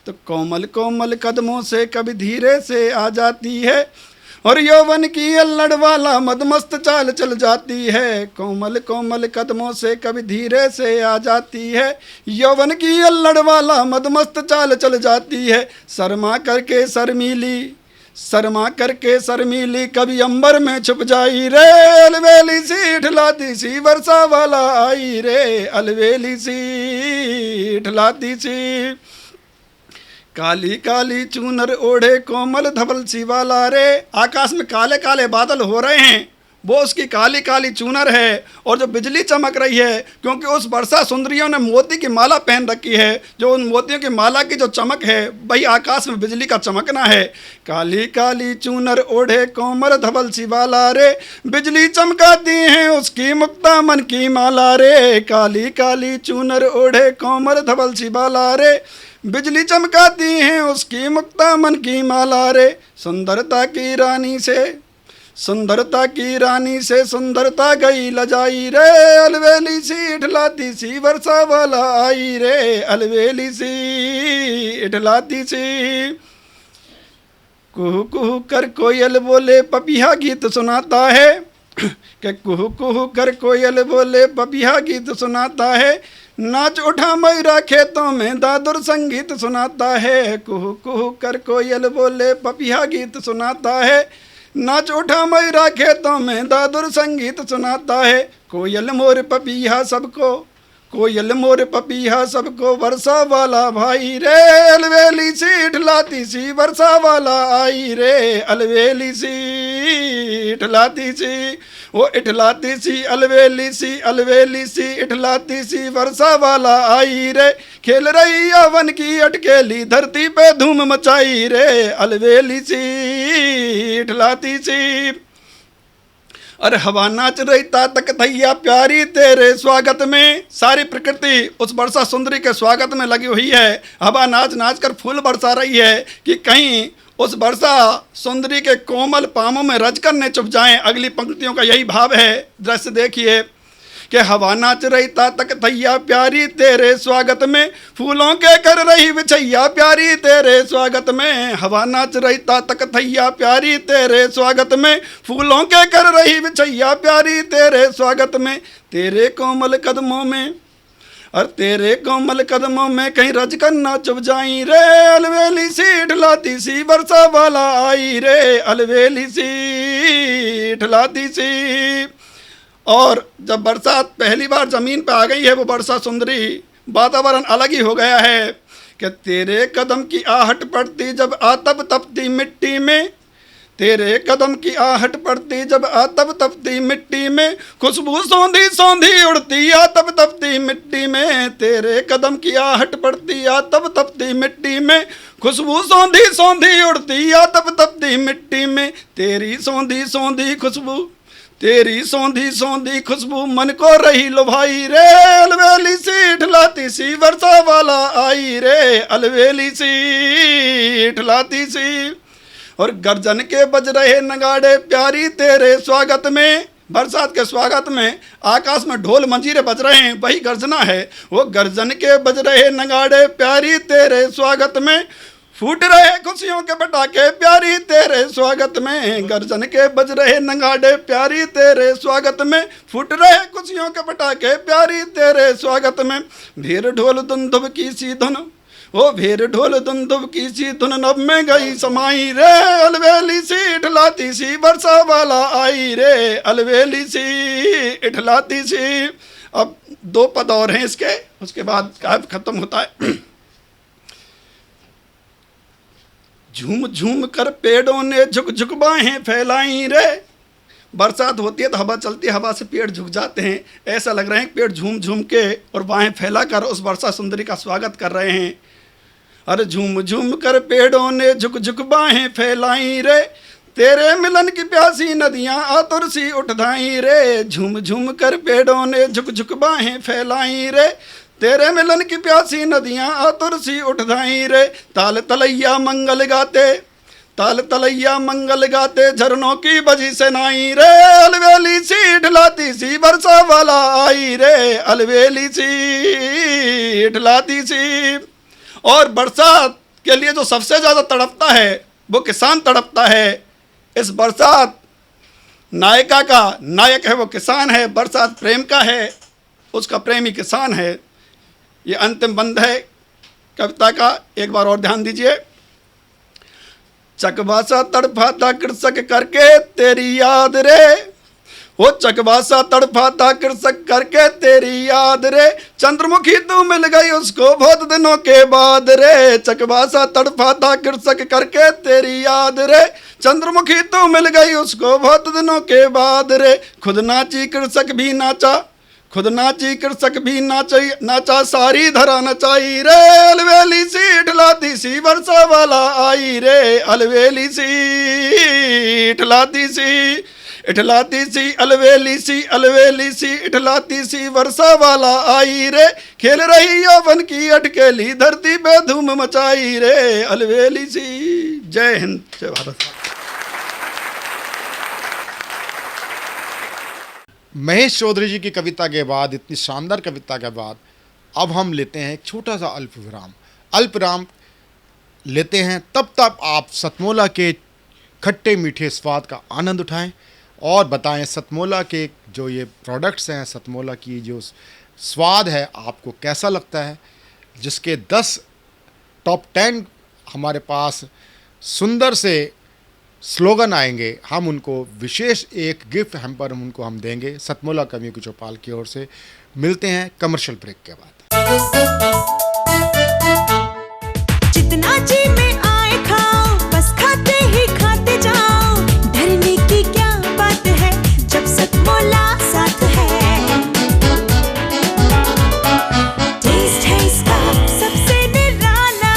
तो कोमल कोमल कदमों से कभी धीरे से आ जाती है। और यौवन की अल्लड़ वाला मदमस्त चाल चल जाती है, कोमल कोमल कदमों से कभी धीरे से आ जाती है। यौवन की अल्लड़ वाला मदमस्त चाल चल जाती है, शर्मा करके शर्मीली कभी अंबर में छुप जाई रे, अलवेली सी ठलाती सी वर्षा वाला आई रे, अलवेली सी ठलाती सी। काली काली चूनर ओढ़े कोमल धवल सी वाला रे, आकाश में काले काले बादल हो रहे हैं, वो उसकी काली काली चूनर है। और जो बिजली चमक रही है, क्योंकि उस वर्षा सुंदरियों ने मोती की माला पहन रखी है, जो उन मोतियों की माला की जो चमक है वही आकाश में बिजली का चमकना है। काली काली चूनर ओढ़े कोमल धवल सी वाला रे, बिजली चमकाती हैं उसकी मुक्ता मन की माला रे, काली काली चूनर ओढ़े कोमल धवल सी वाला रे, बिजली चमकाती हैं उसकी मुक्ता मन की माला रे। सुंदरता की रानी से सुंदरता गई लजाई रे, अलवेली सी इठलाती सी वर्षा वाला आई रे, अलवेली सी इठलाती सी। कुहू कुहू कर कोयल बोले पपिया गीत सुनाता है, कि कुहू कुहू कर कोयल बोले पपिया गीत सुनाता है, नाच उठा मयूरा खेतों में दादुर संगीत सुनाता है। कुहू कुहू कर कोयल बोले पपिया गीत सुनाता है, नाच उठा मयूरा खेतों में दादुर संगीत सुनाता है। कोयल मोर पपिया सबको वर्षा वाला भाई रे, अलवेली सी इठलाती सी वर्षा वाला आई रे, अलवेली सी इठलाती सी। वो इठलाती सी अलवेली सी इठलाती सी वर्षा वाला आई रे, खेल रही यौवन की अटकेली धरती पे धूम मचाई रे, अलवेली सी इठलाती सी। अरे हवा नाच रही तक थैया प्यारी तेरे स्वागत में, सारी प्रकृति उस वर्षा सुंदरी के स्वागत में लगी हुई है। हवा नाच नाच कर फूल बरसा रही है कि कहीं उस वर्षा सुंदरी के कोमल पामों में रज कर न चुप जाएं। अगली पंक्तियों का यही भाव है। दृश्य देखिए कि हवा नाच रही तक थैया प्यारी तेरे स्वागत में, फूलों के कर रही बिछैया प्यारी तेरे स्वागत में। हवा नाच रही तक थैया प्यारी तेरे स्वागत में, फूलों के कर रही बिछैया प्यारी तेरे स्वागत में। तेरे कोमल कदमों में कहीं रज कर ना चुप जाई रे, अलवेली सी इठलाती सी वर्षा वाला आई रे, अलवेली सी इठलाती सी। और जब बरसात पहली बार जमीन पे आ गई है, वो वर्षा सुंदरी, वातावरण अलग ही हो गया है कि तेरे कदम की आहट पड़ती जब आतप तपती मिट्टी में, तेरे कदम की आहट पड़ती जब आतप तपती मिट्टी में, खुशबू सौंधी सौंधी उड़ती आतप तपती मिट्टी में। तेरे कदम की आहट पड़ती आतप तपती मिट्टी में, खुशबू सौंधी सौंधी उड़ती आतप तपती मिट्टी में। तेरी सौंधी सौंधी खुशबू मन को रही लुभाई रे, अलवेली सी इठलाती सी वर्षा वाला आई रे, अलवेली सी इठलाती सी। और गर्जन के बज रहे नगाड़े प्यारी तेरे स्वागत में, बरसात के स्वागत में आकाश में ढोल मंजीरे बज रहे हैं, वही गर्जना है। वो गर्जन के बज रहे नगाड़े प्यारी तेरे स्वागत में, फूट रहे खुशियों के पटाखे प्यारी तेरे स्वागत में। गर्जन के बज रहे नगाड़े प्यारी तेरे स्वागत में, फूट रहे खुशियों के पटाखे प्यारी तेरे स्वागत में। भीड़ ढोल दुंदुब की सी धुन, ओ भीड़ ढोल दुंदुब की सी धुन नभ में गई समाई रे, अलवेली सी इठलाती सी वर्षा वाला आई रे, अलवेली सी इठलाती सी। अब 2 पद और हैं इसके, उसके बाद काव्य खत्म होता है। झूम झूम कर पेड़ों ने झुक झुक बाहें फैलाई रे, बरसात होती है तो हवा चलती है, हवा से पेड़ झुक जाते हैं, ऐसा लग रहा है पेड़ झूम झूम के और बाहें फैलाकर उस वर्षा सुंदरी का स्वागत कर रहे हैं। अरे झूम झूम कर पेड़ों ने झुक झुक बाहें फैलाई रे, तेरे मिलन की प्यासी नदियां आतुर सी उठ धाई रे। झूम झूम कर पेड़ों ने झुक झुक बाहें फैलाई रे, तेरे मिलन की प्यासी नदियां आतुर सी उठ धाई रे। ताल तलैया मंगल गाते झरनों की बजी से नाई रे, अलवेली सी इठलाती सी वर्षा वाला आई रे, अलवेली सी इठलाती सी। और बरसात के लिए जो सबसे ज़्यादा तड़पता है वो किसान तड़पता है इस बरसात नायिका का नायक है वो किसान है, बरसात प्रेम का है, उसका प्रेमी किसान है। ये अंतिम बंद है कविता का, एक बार और ध्यान दीजिए। चकबासा तड़फाता कृषक करके तेरी याद रे, वो चकबासा तड़फाता कृषक करके तेरी याद रे, चंद्रमुखी तू मिल गई उसको बहुत दिनों के बाद रे। चकबासा तड़फाता कृषक करके तेरी याद रे, चंद्रमुखी तू मिल गई उसको बहुत दिनों के बाद रे। खुद नाची कृषक भी नाचा, खुद नाची कृषक भी नाचा सारी धरा नचाई रे। अलवेली सी इठलाती सी वर्षा वाला आई रे, अलवेली सी इठलाती सी, इठलाती सी अलवेली सी, अलवेली सी इठलाती सी वर्षा वाला आई रे। खेल रही यौवन की अटकेली धरती पे धूम मचाई रे, अलवेली सी। जय हिंद, जय भारत। महेश चौधरी जी की कविता के बाद, इतनी शानदार कविता के बाद, अब हम लेते हैं एक छोटा सा अल्प विराम। अल्प विराम लेते हैं, तब तक आप सतमोला के खट्टे मीठे स्वाद का आनंद उठाएं और बताएं सतमोला के जो ये प्रोडक्ट्स हैं, सतमोला की जो स्वाद है आपको कैसा लगता है। जिसके 10 टॉप 10 हमारे पास सुंदर से स्लोगन आएंगे, हम उनको विशेष एक गिफ्ट हैम्पर उनको हम देंगे सतमोला कवियों की चौपाल की ओर से। मिलते हैं कमर्शियल ब्रेक के बाद। जितना जी में आए खाओ, बस खाते ही खाते जाओ, डरने की क्या बात है जब सतमोला साथ है। टेस्ट है इसका सबसे निराला,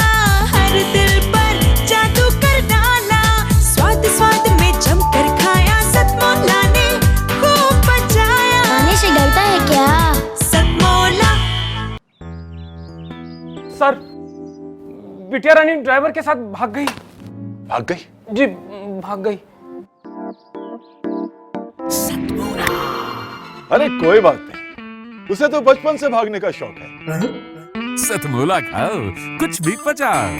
हर दिल पर जादू कर डाला, स्वाद स्वाद में जमकर खाया, सतमोला ने खूब बचाया। खाने से डरता है क्या? सतमोला। सर, बिटिया रानी ड्राइवर के साथ भाग गई। भाग गई? जी, भाग गई। अरे कोई बात नहीं, उसे तो बचपन से भागने का शौक है। सतमोला खाओ, कुछ भी पचाओ।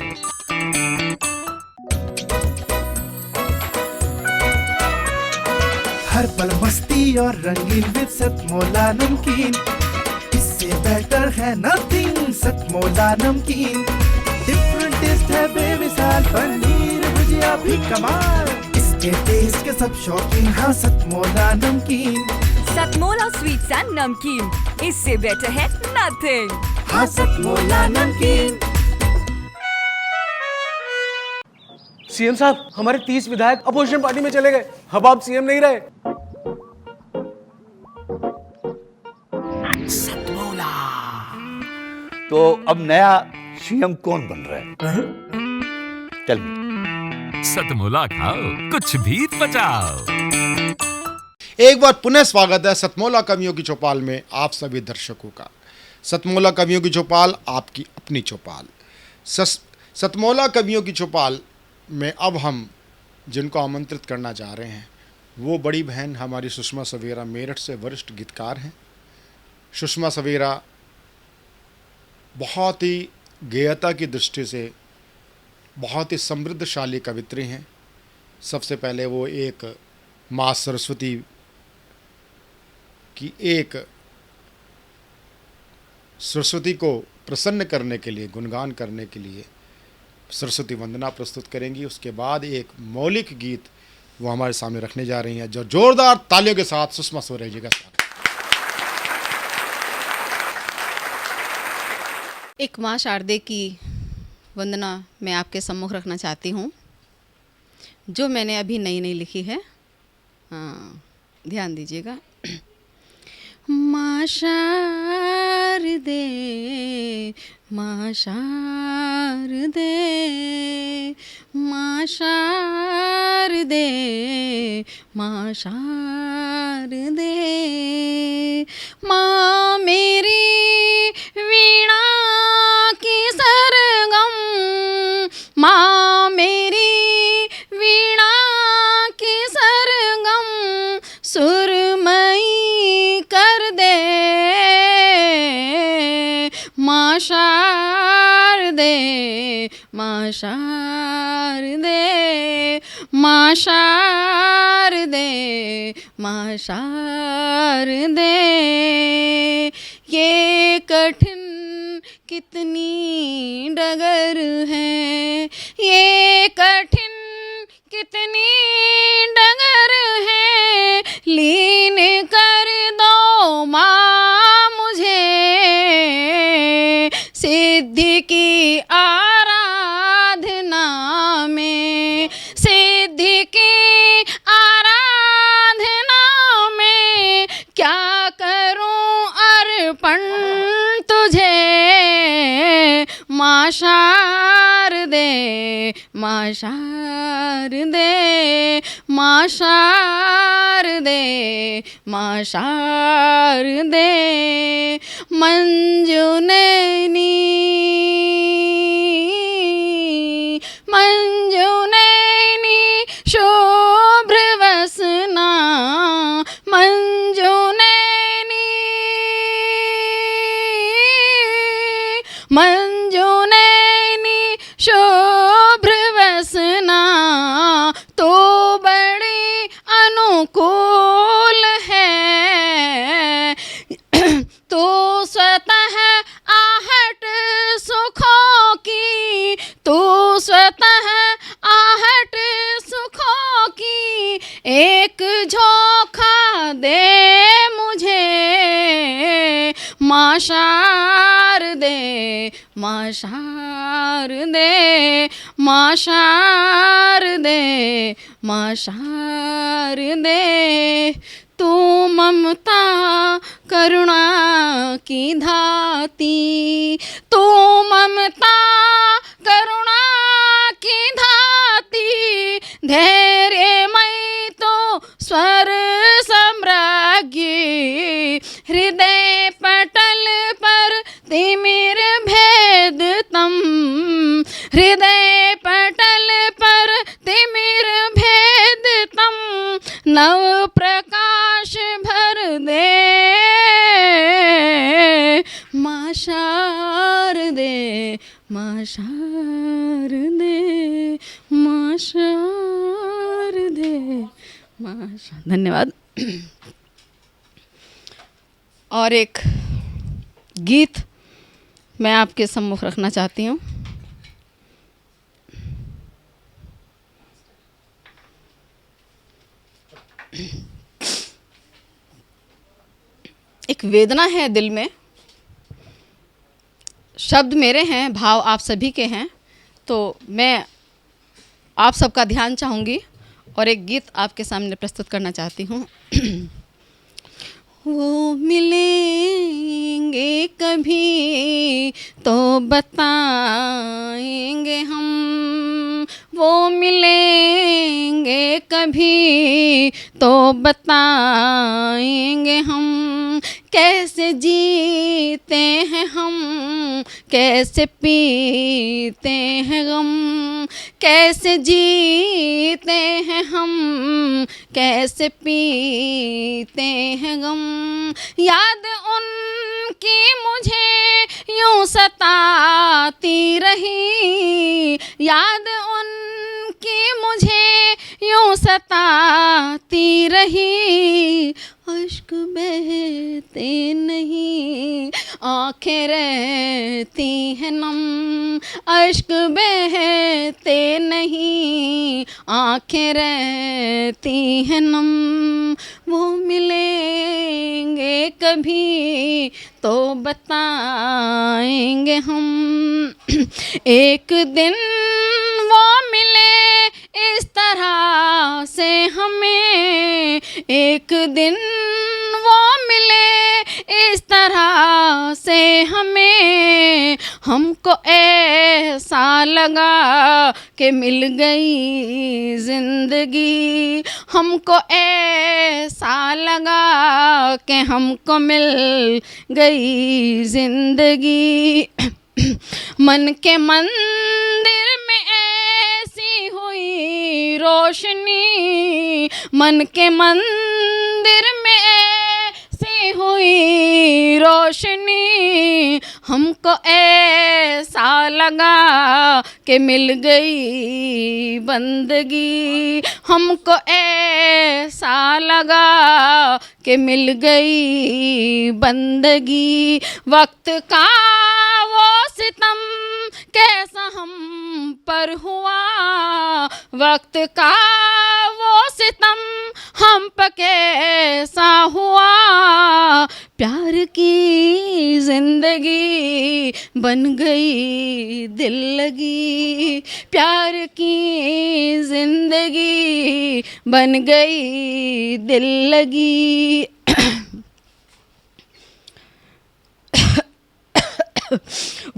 हर पल मस्ती और रंगीन विद सतमोला नमकीन, इससे बेटर है नथिंग। सतमोला नमकीन डिफरेंट टेस्ट है बेमिसाल, पनीर भुजिया भी कमाल, इसके टेस्ट के सब शौकीन। हाँ सतमोला नमकीन, सतमोला स्वीट्स एंड नमकीन, इससे बेटर है नथिंग। हाँ सतमोला नमकीन। सीएम साहब, हमारे 30 विधायक अपोजिशन पार्टी में चले गए। अब आप सीएम नहीं रहे। तो अब नया सीएम कौन बन रहा है? चल सतमोला खाओ, कुछ भी पचाओ। एक बार पुनः स्वागत है सतमोला कवियों की चौपाल में आप सभी दर्शकों का। सतमोला कवियों की चौपाल, आपकी अपनी चौपाल। सतमोला कवियों की चौपाल में अब हम जिनको आमंत्रित करना चाह रहे हैं वो बड़ी बहन हमारी सुषमा सवेरा, मेरठ से वरिष्ठ गीतकार हैं। सुषमा सवेरा बहुत ही गेयता की दृष्टि से बहुत ही समृद्धशाली कवित्री हैं। सबसे पहले वो एक माँ सरस्वती की सरस्वती को प्रसन्न करने के लिए, गुणगान करने के लिए सरस्वती वंदना प्रस्तुत करेंगी। उसके बाद एक मौलिक गीत वो हमारे सामने रखने जा रही हैं, जो जोरदार तालियों के साथ सुषमा सवेरा जी का स्वागत। एक माँ शारदे की वंदना मैं आपके सम्मुख रखना चाहती हूँ, जो मैंने अभी नई नई लिखी है। हाँ, ध्यान दीजिएगा। माँ शारदे, माँ शारदे, माँ शारदे, माँ शारदे, माँ मेरी वीणा की सरगम, माँ मेरी वीणा की सरगम, सुरमई कर दे। माँ शारदे, माँ शारदे, माँ शारदे, माँ शारदे। ये कठिन कितनी डगर है, ये कठिन कितनी डगर है, लीन कर दो माँ मुझे सिद्धि की आराधना में, सिद्धि की आराधना में क्या करूं अर्पण तुझे माँ शारदे, माँ शारदे, माँ शारदे, माँ शारदे। मंजू नैनी, मंजू नैनी शुभ्र वसना, मंजू नैनी, मंजू नैनी शुभ्र वसना, तो बड़ी अनुकूल है, तो स्वतः आहट सुखों की, तो स्वतः आहट सुखों की, एक झोंका दे मुझे माँ शारदे, माँ शारदे, माँ शारदे, माँ शारदे। तू ममता करुणा की धाती, तू ममता करुणा की धाती, धैर्यमयी तो स्वर सम्राज्ञी, हृदय पटल पर तिमिर भेद तम, हृदय पटल पर तिमिर भेद तम, नव प्रकाश भर दे माँ शारदे, माँ शारदे, माँ शारदे, माँ शारदे। धन्यवाद। और एक गीत मैं आपके सम्मुख रखना चाहती हूँ। एक वेदना है दिल में, शब्द मेरे हैं, भाव आप सभी के हैं, तो मैं आप सबका ध्यान चाहूँगी और एक गीत आपके सामने प्रस्तुत करना चाहती हूँ। वो मिलेंगे कभी तो बताएंगे हम, वो मिलेंगे कभी तो बताएंगे हम, कैसे जीते हैं हम, कैसे पीते हैं गम, कैसे जीते हैं हम, कैसे पीते हैं गम। याद उनकी मुझे यूं सताती रही, याद उनकी मुझे यूं सताती रही, अश्क बहते नहीं आँखें रहती हैं नम, अश्क बहते नहीं आँखें रहती हैं नम। वो मिलेंगे कभी तो बताएंगे हम, एक दिन वो मिले इस तरह से हमें, एक दिन वो मिले इस तरह से हमें, हमको ऐसा लगा कि मिल गई जिंदगी, हमको ऐसा लगा कि हमको मिल गई जिंदगी। मन के मंदिर में ऐसी हुई रोशनी, मन के मंदिर में ऐसी हुई रोशनी, हमको ऐसा लगा कि मिल गई बंदगी, हमको ऐसा लगा कि मिल गई बंदगी। वक्त का वो सितम कैसा हम पर हुआ, वक्त का वो सितम हम पर कैसा हुआ। प्यार की जिंदगी बन गई दिल लगी, प्यार की जिंदगी बन गई दिल लगी।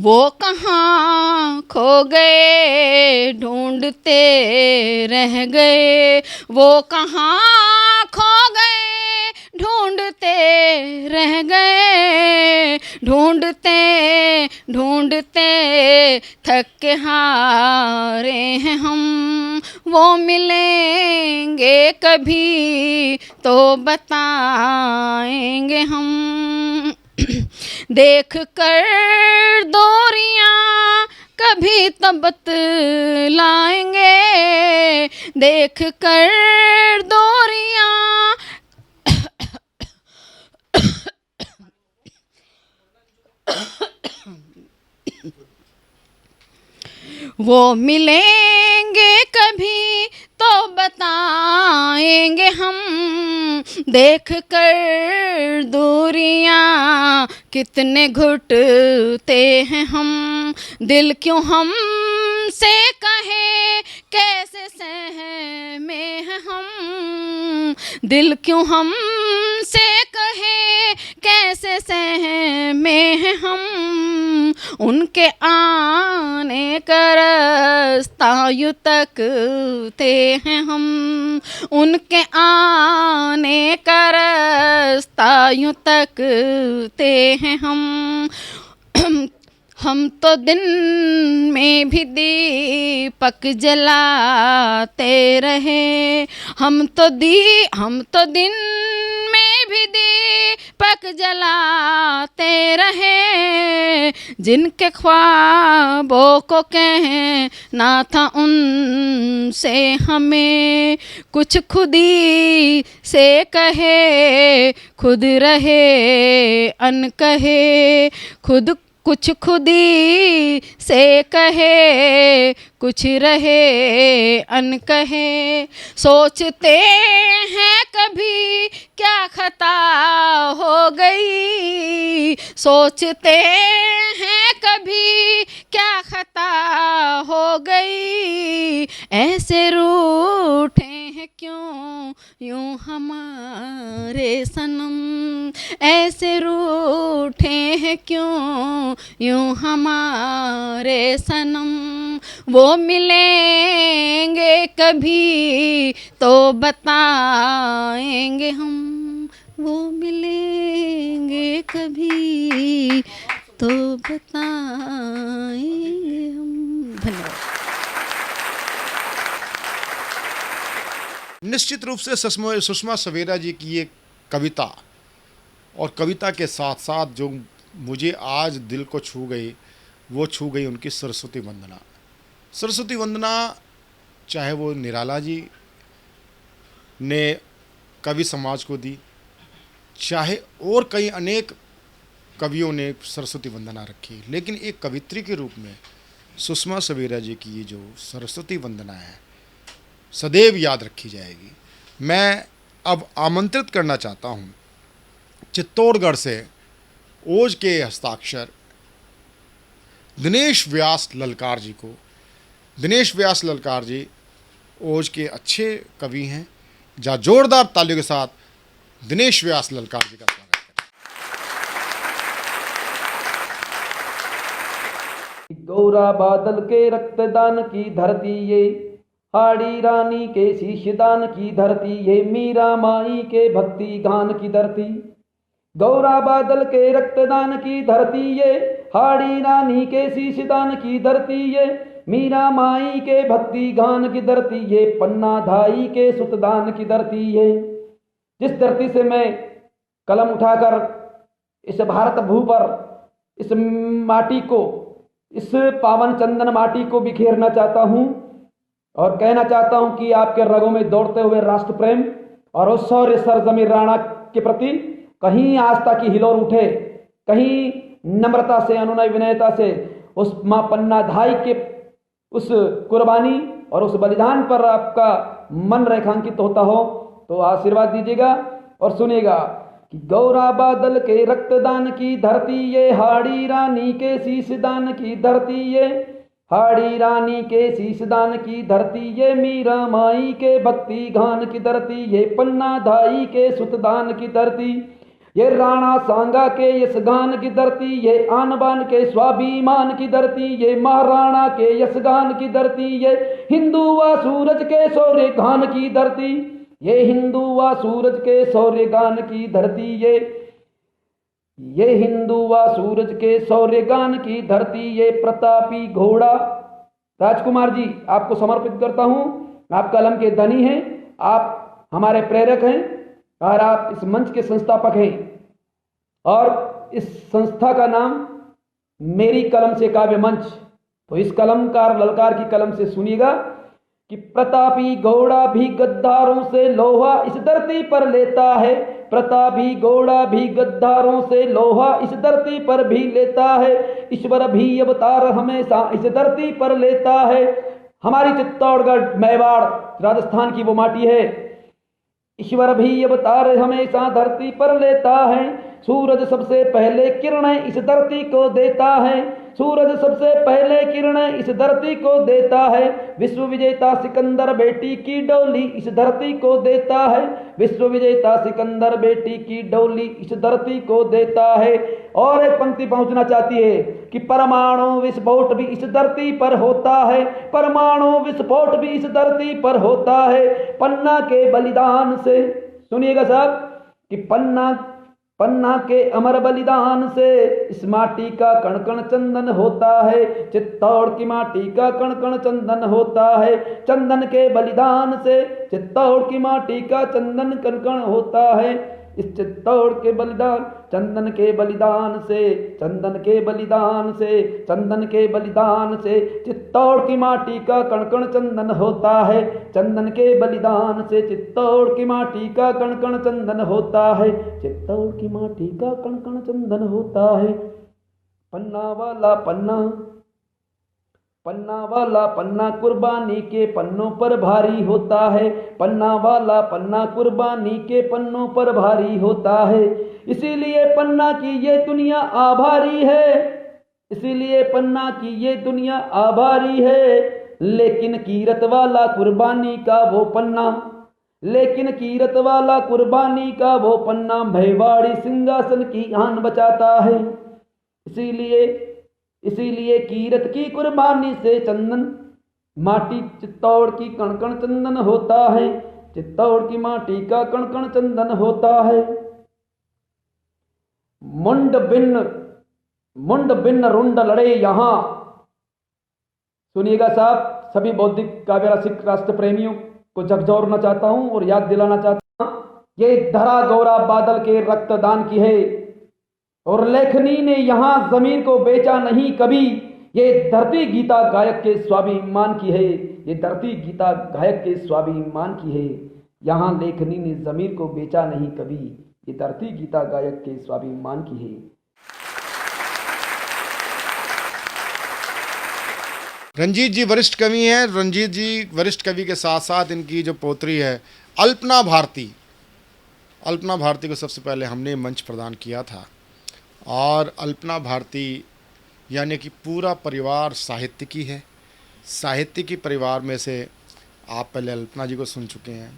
वो कहाँ खो गए ढूंढते रह गए, वो कहाँ खो गए ढूंढते रह गए, ढूंढते ढूंढते थक के हारे हैं हम। वो मिलेंगे कभी तो बताएंगे हम। देख कर दूरियां कभी तो बतलाएंगे, देख कर दूरियां वो मिलेंगे कभी तो बताएंगे हम। देख कर दूरियां कितने घुटते हैं हम, दिल क्यों हम से कहे कैसे सहमे हैं हम, दिल क्यों हम से कहे कैसे सहमे हैं हम। उनके आने का रास्ता यूं तकते हैं हम, उनके आने का रास्ता यूं तकते हैं हम। हम तो दिन में भी दीपक जलाते रहे, हम तो दिन में भी दीपक जलाते रहे। जिनके ख्वाबों को कहना था उनसे हमें, कुछ खुदी से कहे खुद रहे अनकहे, कुछ खुदी से कहे कुछ रहे अनकहे। सोचते हैं कभी क्या खता हो गई, सोचते हैं कभी क्या खता हो गई। ऐसे रूठे हैं क्यों यूं हमारे सनम, ऐसे रूठे हैं क्यों यूं हमारे सनम। वो मिलेंगे कभी तो बताएंगे हम, वो मिलेंगे कभी तो बताएंगे हम। धन्यवाद। निश्चित रूप से सुषमा सवेरा जी की ये कविता और कविता के साथ साथ जो मुझे आज दिल को छू गई, वो छू गई उनकी सरस्वती वंदना। सरस्वती वंदना चाहे वो निराला जी ने कवि समाज को दी, चाहे और कई अनेक कवियों ने सरस्वती वंदना रखी, लेकिन एक कवित्री के रूप में सुषमा सवेरा जी की ये जो सरस्वती वंदना है सदैव याद रखी जाएगी। मैं अब आमंत्रित करना चाहता हूँ चित्तौड़गढ़ से ओज के हस्ताक्षर दिनेश व्यास ललकार जी को। दिनेश व्यास ललकार जी ओज के अच्छे कवि हैं, जहाँ जोरदार तालियों के साथ दिनेश व्यास ललकार जी का स्वागत है। गौरा बादल के रक्तदान की धरती ये, हाड़ी रानी के शीशदान की धरती ये, मीरा माई के भक्ति गान की धरती। गौरा बादल के रक्तदान की धरती ये, हाड़ी रानी के शीशदान की धरती ये, मीरा माई के भक्ति गान की धरती ये, पन्ना धाई के सुतदान की धरती ये। जिस धरती से मैं कलम उठाकर इस भारत भू पर इस माटी को इस पावन चंदन माटी को बिखेरना चाहता हूं और कहना चाहता हूं कि आपके रगों में दौड़ते हुए राष्ट्र प्रेम और उस शौर्य सरजमीर राणा के प्रति कहीं आस्था की हिलोर उठे, कहीं नम्रता से, अनुनय विनयता से उस मां पन्ना धाई के उस कुर्बानी और उस बलिदान पर आपका मन रेखांकित होता हो तो आशीर्वाद दीजिएगा और सुनिएगा कि गौरा बादल के रक्तदान की धरती ये, हाड़ी रानी के शीशदान की धरती ये, हाड़ी रानी के शीशदान की धरती ये, मीरा माई के भक्ति गान की धरती ये, पन्ना धाई के सुतदान की धरती ये, राणा सांगा के यशगान की धरती ये, आन बान के स्वाभिमान की धरती ये, महाराणा के यशगान की धरती ये, हिंदू व सूरज के शौर्य गान की धरती ये, हिंदू व सूरज के शौर्य गान की धरती ये हिंदू व सूरज के शौर्य गान की धरती ये, प्रतापी घोड़ा। राजकुमार जी आपको समर्पित करता हूं, आप कलम के धनी हैं, आप हमारे प्रेरक हैं और आप इस मंच के संस्थापक हैं और इस संस्था का नाम मेरी कलम से काव्य मंच। तो इस कलमकार ललकार की कलम से सुनिएगा कि प्रतापी घोड़ा भी गद्दारों से लोहा इस धरती पर लेता है, प्रतापी घोड़ा भी गद्दारों से लोहा इस धरती पर भी लेता है, ईश्वर भी अवतार हमेशा इस धरती पर लेता है। हमारी चित्तौड़गढ़ मेवाड़ राजस्थान की वो माटी है, ईश्वर भी अवतार हमेशा धरती पर लेता है, सूरज सबसे पहले किरणें इस धरती को देता है, सूरज सबसे पहले किरणें इस धरती को देता है, विश्व विजेता सिकंदर बेटी की डोली इस धरती को देता है, विश्व विजेता सिकंदर बेटी की डोली इस धरती को देता है। और एक पंक्ति पहुंचना चाहती है कि परमाणु विस्फोट भी इस धरती पर होता है, परमाणु विस्फोट भी इस धरती पर होता है, पन्ना के बलिदान से। सुनिएगा साहब कि पन्ना के अमर बलिदान से इस माटी का कण कण चंदन होता है, चित्तौड़ की माटी का कण कण चंदन होता है, चंदन के बलिदान से चित्तौड़ की माटी का चंदन कण कण होता है, इस चित्तौड़ के बलिदान चंदन के बलिदान से, चंदन के बलिदान से, चंदन के बलिदान से चित्तौड़ की माटी का कण कण चंदन होता है, चंदन के बलिदान से चित्तौड़ की माटी का कण कण चंदन होता है, चित्तौड़ की माटी का कण कण चंदन होता है। पन्ना वाला पन्ना, पन्ना वाला पन्ना कुर्बानी के पन्नों पर भारी होता है, पन्ना वाला पन्ना कुर्बानी के पन्नों पर भारी होता है, इसीलिए पन्ना की ये दुनिया आभारी है, इसीलिए पन्ना की ये दुनिया आभारी है। लेकिन कीरत वाला कुर्बानी का वो पन्ना, लेकिन कीरत वाला कुर्बानी का वो पन्ना भयवाड़ी सिंहासन की आन बचाता है, इसीलिए कीरत की कुर्बानी से चंदन माटी चित्तौड़ की कण कण चंदन होता है, चित्तौड़ की माटी का कण कण चंदन होता है। मुंड भिन्न रुंड लड़े यहाँ। सुनिएगा साहब, सभी बौद्धिक काव्य रसिक राष्ट्र प्रेमियों को झकझोरना चाहता हूं और याद दिलाना चाहता हूं, ये धरा गौरा बादल के रक्तदान की है और लेखनी ने यहाँ जमीन को बेचा नहीं कभी, ये धरती गीता गायक के स्वाभिमान की है, ये धरती गीता गायक के स्वाभिमान की है। यहाँ लेखनी ने जमीन को बेचा नहीं कभी, ये धरती गीता गायक के स्वाभिमान की है। रंजीत जी वरिष्ठ कवि हैं। रंजीत जी वरिष्ठ कवि के साथ साथ इनकी जो पोत्री है अल्पना भारती, अल्पना भारती को सबसे पहले हमने मंच प्रदान किया था और अल्पना भारती यानी कि पूरा परिवार साहित्यिकी है। साहित्यिकी परिवार में से आप पहले अल्पना जी को सुन चुके हैं,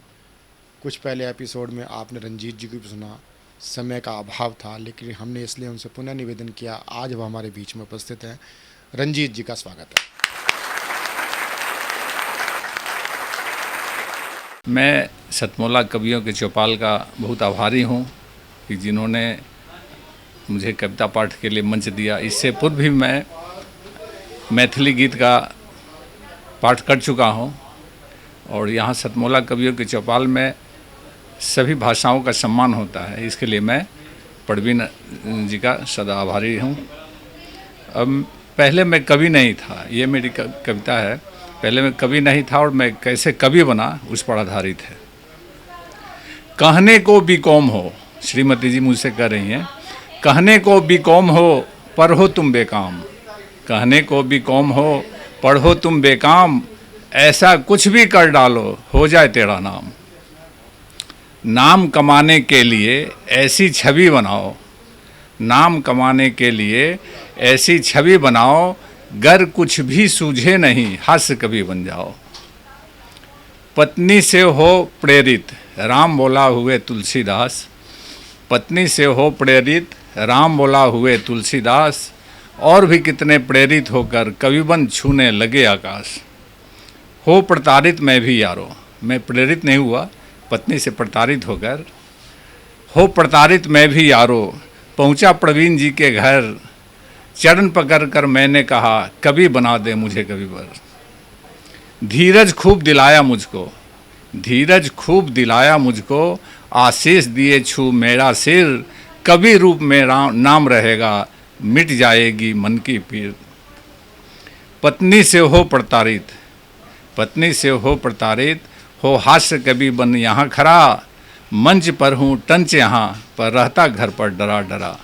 कुछ पहले एपिसोड में आपने रंजीत जी को भी सुना। समय का अभाव था लेकिन हमने इसलिए उनसे पुनः निवेदन किया, आज वो हमारे बीच में उपस्थित हैं। रंजीत जी का स्वागत है। मैं सतमोला कवियों के चौपाल का बहुत आभारी हूँ कि जिन्होंने मुझे कविता पाठ के लिए मंच दिया। इससे पूर्व भी मैं मैथिली गीत का पाठ कर चुका हूँ और यहाँ सतमोला कवियों के चौपाल में सभी भाषाओं का सम्मान होता है, इसके लिए मैं परवीन जी का सदा आभारी हूँ। अब पहले मैं कवि नहीं था, ये मेरी कविता है। पहले मैं कवि नहीं था और मैं कैसे कवि बना उस पर आधारित है। कहने को बीकॉम हो, श्रीमती जी मुझसे कह रही हैं, कहने को बीकॉम हो पढ़ो तुम बेकाम, कहने को बीकॉम हो पढ़ो तुम बेकाम, ऐसा कुछ भी कर डालो हो जाए तेरा नाम। नाम कमाने के लिए ऐसी छवि बनाओ, नाम कमाने के लिए ऐसी छवि बनाओ, गर कुछ भी सूझे नहीं हास्य कवि बन जाओ। पत्नी से हो प्रेरित राम बोला हुए तुलसीदास, पत्नी से हो प्रेरित राम बोला हुए तुलसीदास, और भी कितने प्रेरित होकर कविबन छूने लगे आकाश। हो प्रताड़ित मैं भी यारो, मैं प्रेरित नहीं हुआ, पत्नी से प्रताड़ित होकर। हो प्रताड़ित मैं भी यारो, पहुंचा प्रवीण जी के घर, चरण पकड़ कर मैंने कहा कवि बना दे मुझे कविवर। धीरज खूब दिलाया मुझको, धीरज खूब दिलाया मुझको, आशीष दिए छू मेरा सिर, कवि रूप में नाम रहेगा मिट जाएगी मन की पीर। पत्नी से हो प्रताड़ित, पत्नी से हो प्रताड़ित, हो हास्य कवि बन यहाँ खड़ा, मंच पर हूँ टंच यहाँ पर रहता घर पर डरा डरा।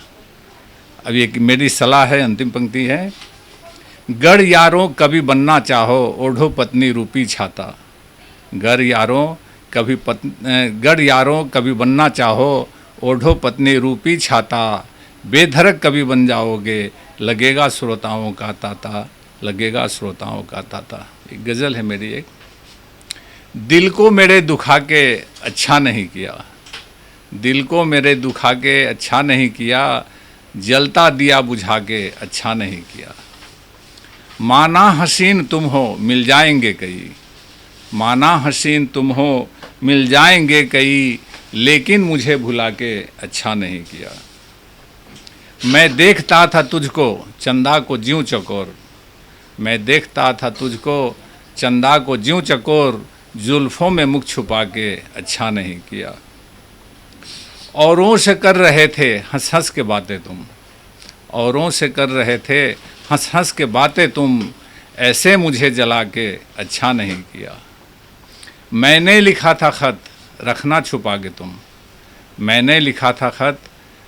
अब ये मेरी सलाह है, अंतिम पंक्ति है। गढ़ यारों कभी बनना चाहो ओढ़ो पत्नी रूपी छाता, गढ़ यारों कभी बनना चाहो ओढ़ो पत्नी रूपी छाता, बेधड़क कभी बन जाओगे लगेगा श्रोताओं का ताता, लगेगा श्रोताओं का ताता। एक गज़ल है मेरी एक। दिल को मेरे दुखा के अच्छा नहीं किया, दिल को मेरे दुखा के अच्छा नहीं किया, जलता दिया बुझा के अच्छा नहीं किया। माना हसीन तुम हो मिल जाएंगे कई, माना हसीन तुम हो मिल जाएंगे कई, लेकिन मुझे भुला के अच्छा नहीं किया। मैं देखता था तुझको चंदा को ज्यों चकोर, मैं देखता था तुझको चंदा को ज्यों चकोर, जुल्फ़ों में मुख छुपा के अच्छा नहीं किया। औरों से कर रहे थे हंस हंस के बातें तुम, औरों से कर रहे थे हंस हंस के बातें तुम, ऐसे मुझे जला के अच्छा नहीं किया। मैंने लिखा था खत रखना छुपा के तुम, मैंने लिखा था खत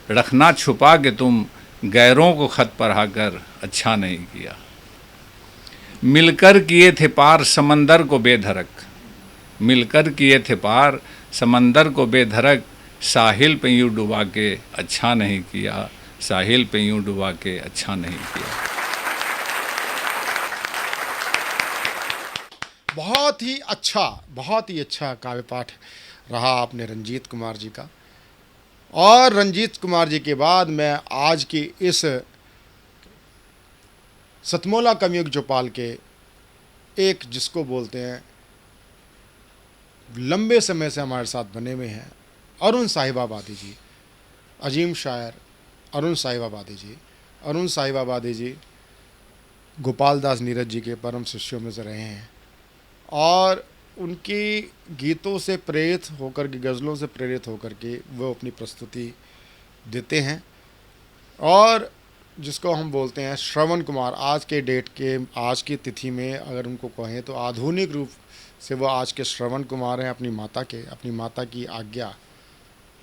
रखना छुपा के तुम, गैरों को खत पढ़ाकर अच्छा नहीं किया। मिलकर किए थे पार समंदर को बेधड़क, मिलकर किए थे पार समंदर को बेधड़क, साहिल पे यूँ डुबा के अच्छा नहीं किया, साहिल पे यूँ डुबा के अच्छा नहीं किया। बहुत ही अच्छा काव्य पाठ रहा आपने रंजीत कुमार जी का। और रंजीत कुमार जी के बाद मैं आज की इस सतमोला कवियुग चौपाल के एक जिसको बोलते हैं लंबे समय से हमारे साथ बने हुए हैं अरुण साहिबाबादी जी, अजीम शायर अरुण साहिबाबादी जी। अरुण साहिबाबादी जी गोपाल दास नीरज जी के परम शिष्यों में से रहे हैं और उनकी गीतों से प्रेरित होकर के, गज़लों से प्रेरित होकर के वो अपनी प्रस्तुति देते हैं। और जिसको हम बोलते हैं श्रवण कुमार, आज के डेट के, आज की तिथि में अगर उनको कहें तो आधुनिक रूप से वो आज के श्रवण कुमार हैं। अपनी माता की आज्ञा,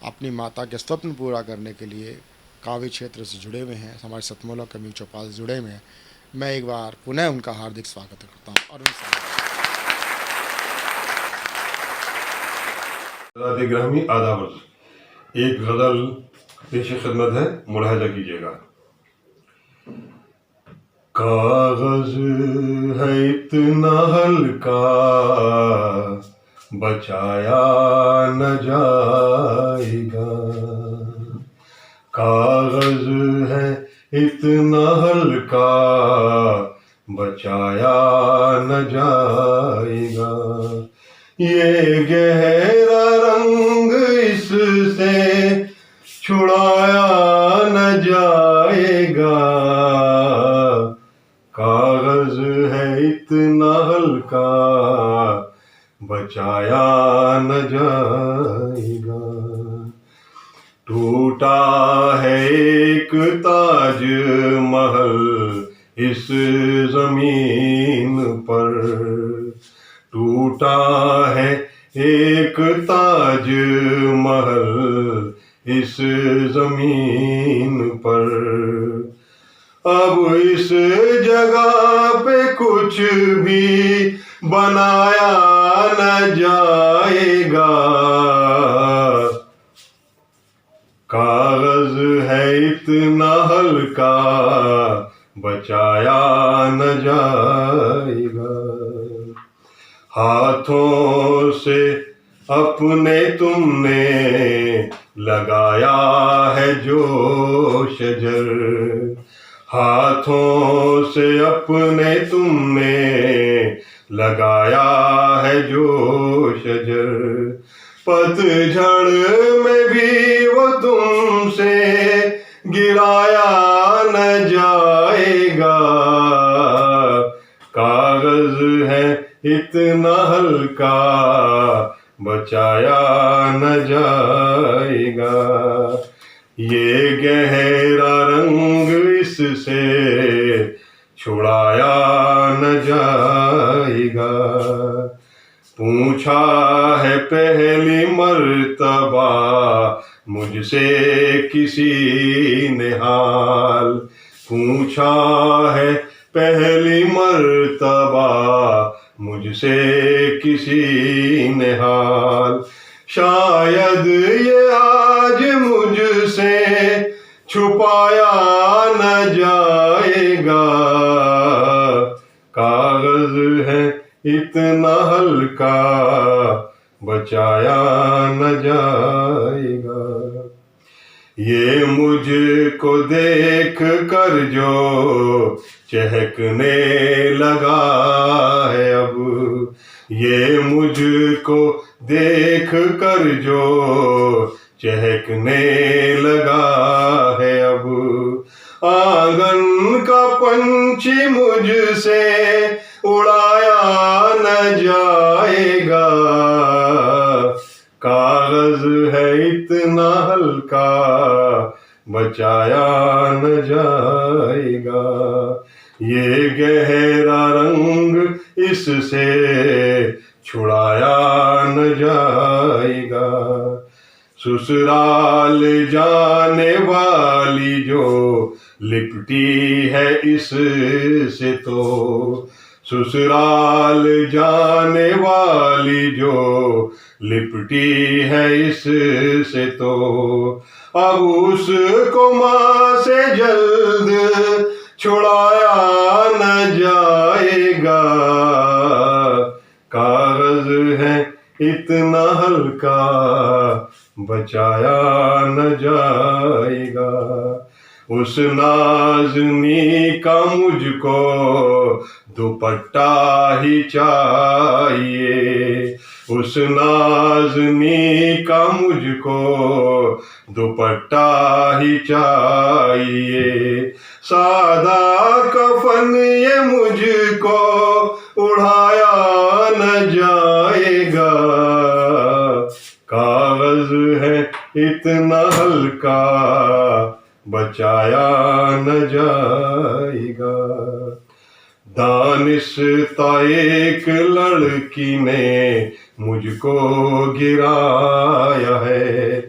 अपनी माता के स्वप्न पूरा करने के लिए काव्य क्षेत्र से जुड़े हुए हैं, हमारे सतमोला कवियुग चौपाल से जुड़े हुए हैं। मैं एक बार पुनः उनका हार्दिक स्वागत करता हूँ। अरुण साहब। राधे ग्रामी आदाब, एक गज़ल पेश खिदमत है, मुलाहिजा कीजिएगा। कागज है इतना हल्का बचाया न जाएगा, कागज है इतना हल्का बचाया न जाएगा, ये गहरा रंग इससे छुड़ाया न जाएगा, कागज है इतना हल्का बचाया न जाएगा। टूटा है एक ताज महल इस जमीन पर, टूटा है एक ताज महल इस जमीन पर। अब इस जगह पे कुछ भी बनाया न जाएगा, कागज है इतना हल्का बचाया न जाएगा। हाथों से अपने तुमने लगाया है जो शजर, हाथों से अपने तुमने लगाया है जो शजर, पतझड़ में भी वो तुमसे गिराया न जाएगा, कागज है इतना हल्का बचाया न जाएगा। ये गहरा रंग इससे छुड़ाया न जाएगा। पूछा है पहली मर्तबा मुझसे किसी ने हाल, पूछा है पहली मर्तबा मुझसे किसी ने हाल, शायद ये आज मुझसे छुपाया न जाएगा, कागज है इतना हल्का बचाया न जाएगा। ये मुझको देख कर जो चहकने लगा है अब, ये मुझको देख कर जो चहकने लगा है अब, आंगन का पंछी मुझसे उड़ाया न जाएगा, कागज है इतना हल्का बचाया न जाएगा। ये गहरा रंग इससे छुड़ाया न जाएगा। ससुराल जाने वाली जो लिपटी है इससे तो, ससुराल जाने वाली जो लिपटी है इससे तो, अब उसको माँ से जल्द छुड़ाया न जाएगा, कागज है इतना हल्का बचाया न जाएगा। उस नाज़नी का मुझको दुपट्टा ही चाहिए, उस नाज़नी का मुझको दुपट्टा ही चाहिए, सादा कफन ये मुझको उड़ाया न जाएगा, कागज है इतना हल्का बचाया न जाएगा। दानिशता एक लड़की ने मुझको गिराया है,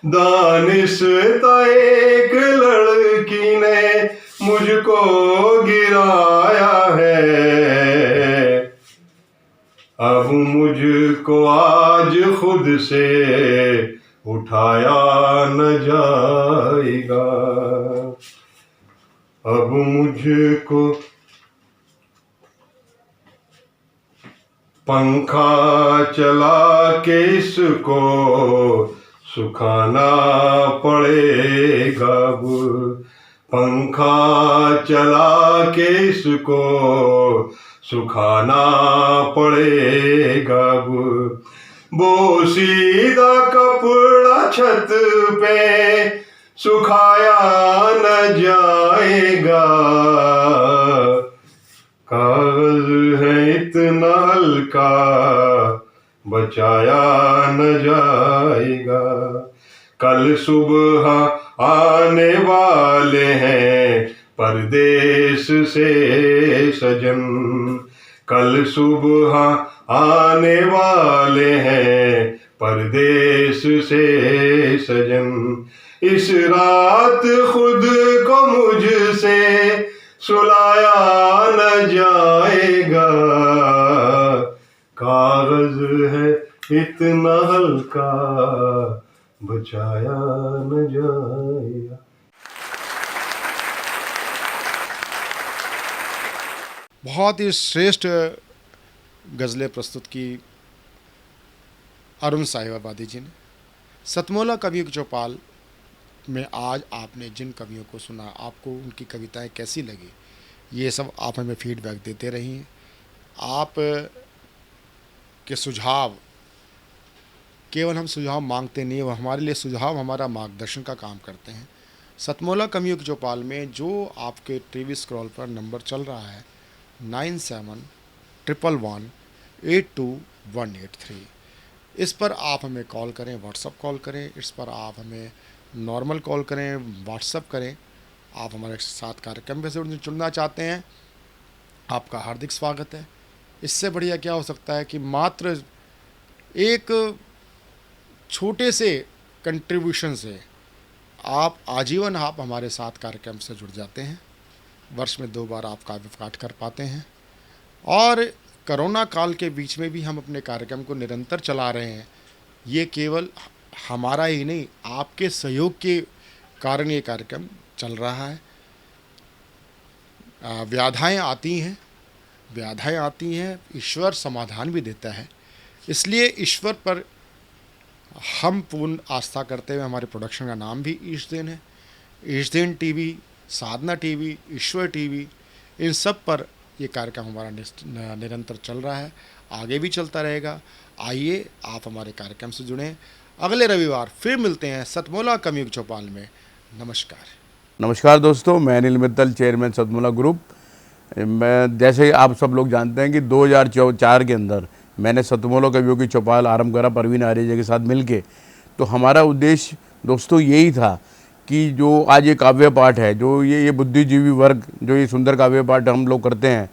दानिशता एक लड़की ने मुझको गिराया है, अब मुझको आज खुद से उठाया न जाएगा, अब मुझको पंखा चला के इसको सुखाना पड़ेगा, पंखा चला के इसको सुखाना पड़ेगा, बोसीदा कपड़ा छत पे सुखाया न जाएगा, कागज है इतना हल्का बचाया न जाएगा। कल सुबह आने वाले हैं परदेश से सजन, कल सुबह आने वाले हैं परदेश से सजन। इस रात खुद को मुझसे सुलाया न जाएगा, कागज है इतना हल्का बचाया न जाएगा। बहुत ही श्रेष्ठ गज़लें प्रस्तुत की अरुण साहिबाबादी जी ने। सतमोला कवियों की चौपाल में आज आपने जिन कवियों को सुना, आपको उनकी कविताएं कैसी लगी, ये सब आप हमें फीडबैक देते रहिए। आप के सुझाव, केवल हम सुझाव मांगते नहीं, वो हमारे लिए सुझाव हमारा मार्गदर्शन का काम करते हैं। सतमोला कवियों की चौपाल में जो आपके टीवी स्क्रॉल पर नंबर चल रहा है 9711182183, इस पर आप हमें कॉल करें, व्हाट्सअप कॉल करें, इस पर आप हमें नॉर्मल कॉल करें, व्हाट्सअप करें। आप हमारे साथ कार्यक्रम में से जुड़ना चाहते हैं, आपका हार्दिक स्वागत है। इससे बढ़िया क्या हो सकता है कि मात्र एक छोटे से कंट्रीब्यूशन से आप आजीवन आप हमारे साथ कार्यक्रम से जुड़ जाते हैं। वर्ष में 2 बार आप काव्य पाठ कर पाते हैं और कोरोना काल के बीच में भी हम अपने कार्यक्रम को निरंतर चला रहे हैं। ये केवल हमारा ही नहीं, आपके सहयोग के कारण ये कार्यक्रम चल रहा है। व्याधाएं आती हैं, ईश्वर समाधान भी देता है। इसलिए ईश्वर पर हम पूर्ण आस्था करते हुए, हमारे प्रोडक्शन का नाम भी ईशदेन है। ईशदेन टीवी, साधना टीवी, ईश्वर टीवी, इन सब पर ये कार्यक्रम हमारा निरंतर चल रहा है, आगे भी चलता रहेगा। आइए आप हमारे कार्यक्रम से जुड़ें। अगले रविवार फिर मिलते हैं सतमोला कवियों की चौपाल में। नमस्कार दोस्तों, मैं अनिल मित्तल, चेयरमैन सतमोला ग्रुप। मैं जैसे आप सब लोग जानते हैं कि 2004 के अंदर मैंने सतमोला कवियों की चौपाल आरंभ करा परवीन आर्य के साथ मिलके। तो हमारा उद्देश्य दोस्तों यही था कि जो आज ये काव्य पाठ है, जो ये बुद्धिजीवी वर्ग जो ये सुंदर काव्य पाठ हम लोग करते हैं,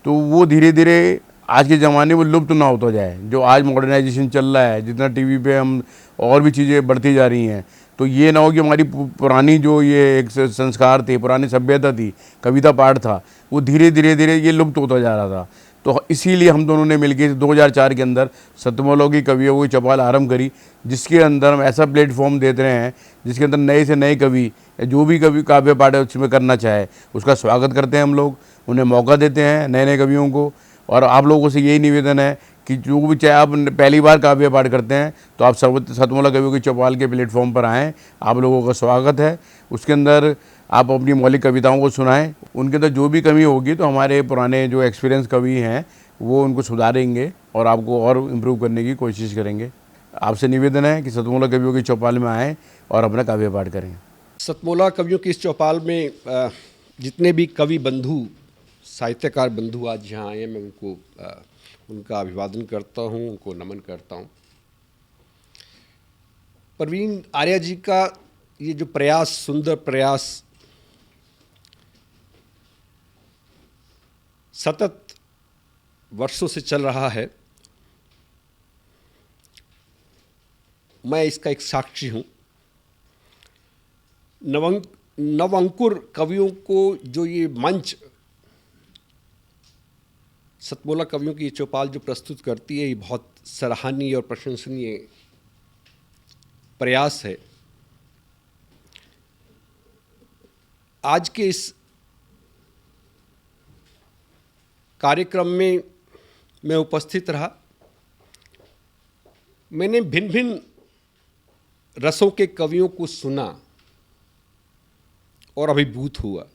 तो वो धीरे धीरे आज के ज़माने में लुप्त ना होता जाए। जो आज मॉडर्नाइजेशन चल रहा है, जितना टीवी पे हम और भी चीज़ें बढ़ती जा रही हैं, तो ये ना हो कि हमारी पुरानी जो ये एक संस्कार थे, पुरानी सभ्यता थी, कविता पाठ था, वो धीरे धीरे ये लुप्त होता जा रहा था। तो इसीलिए हम दोनों ने मिलकर 2004 के अंदर सतमोला की कवियों की चौपाल आरंभ करी, जिसके अंदर हम ऐसा प्लेटफॉर्म देते रहे हैं जिसके अंदर नए से नए कवि, जो भी कवि काव्य पाठ उसमें करना चाहे उसका स्वागत करते हैं हम लोग, उन्हें मौका देते हैं नए नए कवियों को। और आप लोगों से यही निवेदन है कि जो भी चाहे आप पहली बार काव्य पाठ करते हैं तो आप सतमोला कवियों की चौपाल के प्लेटफॉर्म पर आएँ, आप लोगों का स्वागत है। उसके अंदर आप अपनी मौलिक कविताओं को सुनाएं, उनके अंदर जो भी कमी होगी तो हमारे पुराने जो एक्सपीरियंस कवि हैं वो उनको सुधारेंगे और आपको और इम्प्रूव करने की कोशिश करेंगे। आपसे निवेदन है कि सतमोला कवियों की चौपाल में आएँ और अपना काव्य पाठ करें। सतमोला कवियों की इस चौपाल में जितने भी कवि बंधु, साहित्यकार बंधु आज यहाँ आए हैं, मैं उनको उनका अभिवादन करता हूँ, उनको नमन करता हूँ। परवीन आर्य जी का ये जो प्रयास, सुंदर प्रयास, सतत वर्षों से चल रहा है, मैं इसका एक साक्षी हूँ। नवंकुर कवियों को जो ये मंच सतमोला कवियों की चौपाल जो प्रस्तुत करती है, ये बहुत सराहनीय और प्रशंसनीय प्रयास है। आज के इस कार्यक्रम में मैं उपस्थित रहा। मैंने भिन्न भिन्न रसों के कवियों को सुना और अभिभूत हुआ।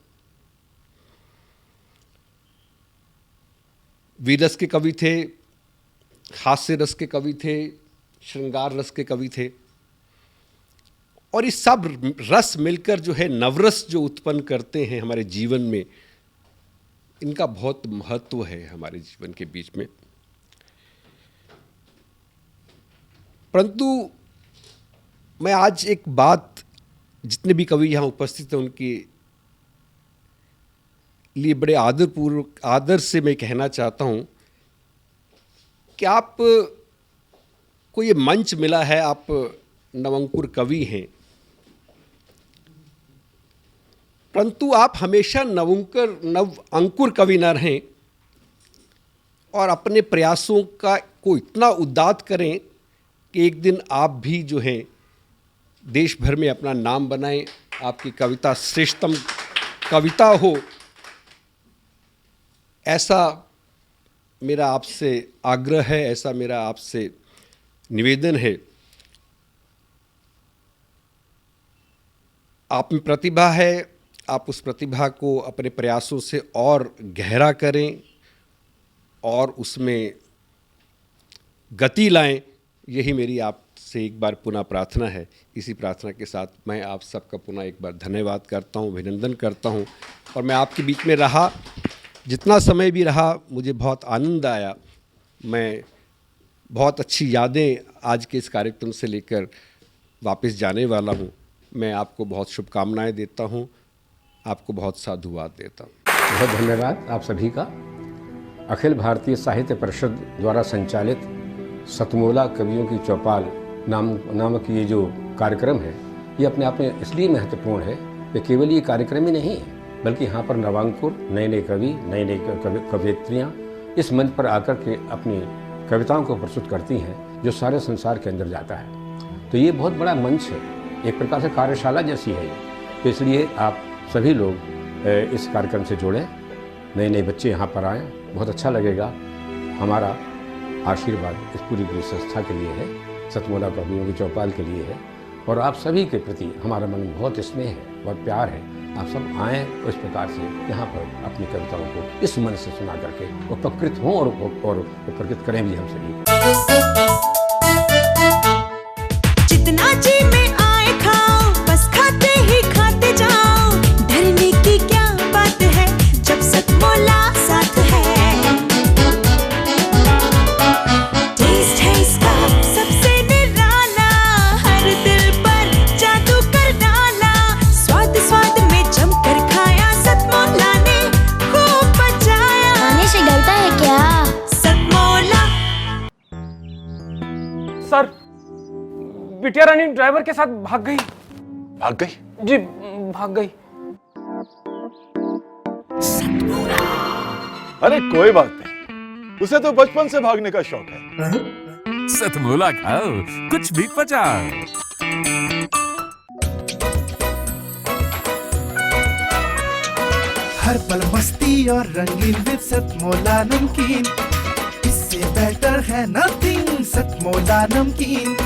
वीरस के कवि थे, हास्य रस के कवि थे, श्रृंगार रस के कवि थे, और इस सब रस मिलकर जो है नवरस जो उत्पन्न करते हैं हमारे जीवन में, इनका बहुत महत्व है हमारे जीवन के बीच में। परंतु मैं आज एक बात, जितने भी कवि यहाँ उपस्थित हैं उनकी लिए बड़े आदर से मैं कहना चाहता हूँ कि आप को ये मंच मिला है, आप नवंकुर कवि हैं, परंतु आप हमेशा नव अंकुर कवि न रहें और अपने प्रयासों को इतना उद्दात करें कि एक दिन आप भी जो है देश भर में अपना नाम बनाएं, आपकी कविता श्रेष्ठतम कविता हो, ऐसा मेरा आपसे आग्रह है, ऐसा मेरा आपसे निवेदन है। आप में प्रतिभा है, आप उस प्रतिभा को अपने प्रयासों से और गहरा करें और उसमें गति लाएं, यही मेरी आपसे एक बार पुनः प्रार्थना है। इसी प्रार्थना के साथ मैं आप सबका पुनः एक बार धन्यवाद करता हूं, अभिनंदन करता हूं। और मैं आपके बीच में रहा, जितना समय भी रहा, मुझे बहुत आनंद आया। मैं बहुत अच्छी यादें आज के इस कार्यक्रम से लेकर वापस जाने वाला हूं। मैं आपको बहुत शुभकामनाएं देता हूं, आपको बहुत साधुवाद देता हूं। बहुत धन्यवाद आप सभी का। अखिल भारतीय साहित्य परिषद द्वारा संचालित सतमोला कवियों की चौपाल नामक ये जो कार्यक्रम है, ये अपने आप में इसलिए महत्वपूर्ण है कि केवल ये कार्यक्रम ही नहीं है, बल्कि यहाँ पर नवांकुर, नए नए कवि, नई नई कवयित्रियाँ इस मंच पर आकर के अपनी कविताओं को प्रस्तुत करती हैं, जो सारे संसार के अंदर जाता है। तो ये बहुत बड़ा मंच है, एक प्रकार से कार्यशाला जैसी है ये। तो इसलिए आप सभी लोग इस कार्यक्रम से जुड़ें, नए नए बच्चे यहाँ पर आएँ, बहुत अच्छा लगेगा। हमारा आशीर्वाद इस पूरी संस्था के लिए है, सतमोला कवियों की चौपाल के लिए है, और आप सभी के प्रति हमारा मन बहुत स्नेह है, बहुत प्यार है। आप सब आएँ और इस प्रकार से यहाँ पर अपनी कविताओं को इस मन से सुना करके उपकृत हों और उपकृत करें भी हम सभी। जितना जी में आए खाओ, बस खाते ही खाते जाओ, डरने की क्या बात है जब सतमोला साथ है। टेस्ट है इसका सबसे निराला, हर दिल पर जादू कर डाला, स्वाद स्वाद में जमकर खाया, सतमोला ने खूब बचाया। खाने से गलता है क्या? सतमोला। सर, बिटिया रानी ड्राइवर के साथ भाग गई। भाग गई? जी, भाग गई। अरे कोई बात नहीं, उसे तो बचपन से भागने का शौक है। सतमोला खाओ, कुछ भी पचाओ। हर पल मस्ती और रंगीन विद सतमोला नमकीन, इससे बेटर है नथिंग। सतमोला नमकीन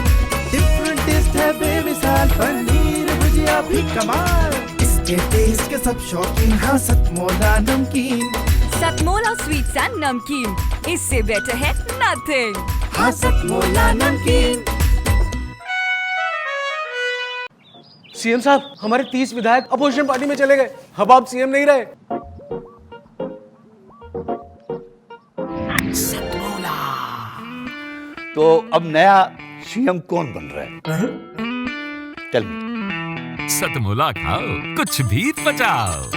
डिफरेंट टेस्ट है बेमिसाल, पनीर भुजिया भी कमाल, इसके टेस्ट के सब शौकीन। हाँ सतमोला नमकीन, सतमोला स्वीट्स एंड नमकीन, इससे बेटर है नथिंग। हाँ सतमोला नमकीन। सीएम साहब, हमारे 30 विधायक अपोजिशन पार्टी में चले गए, अब आप सीएम नहीं रहे। तो अब नया सीएम कौन बन रहा है? Tell me. सतमोला खाओ, कुछ भी पचाओ।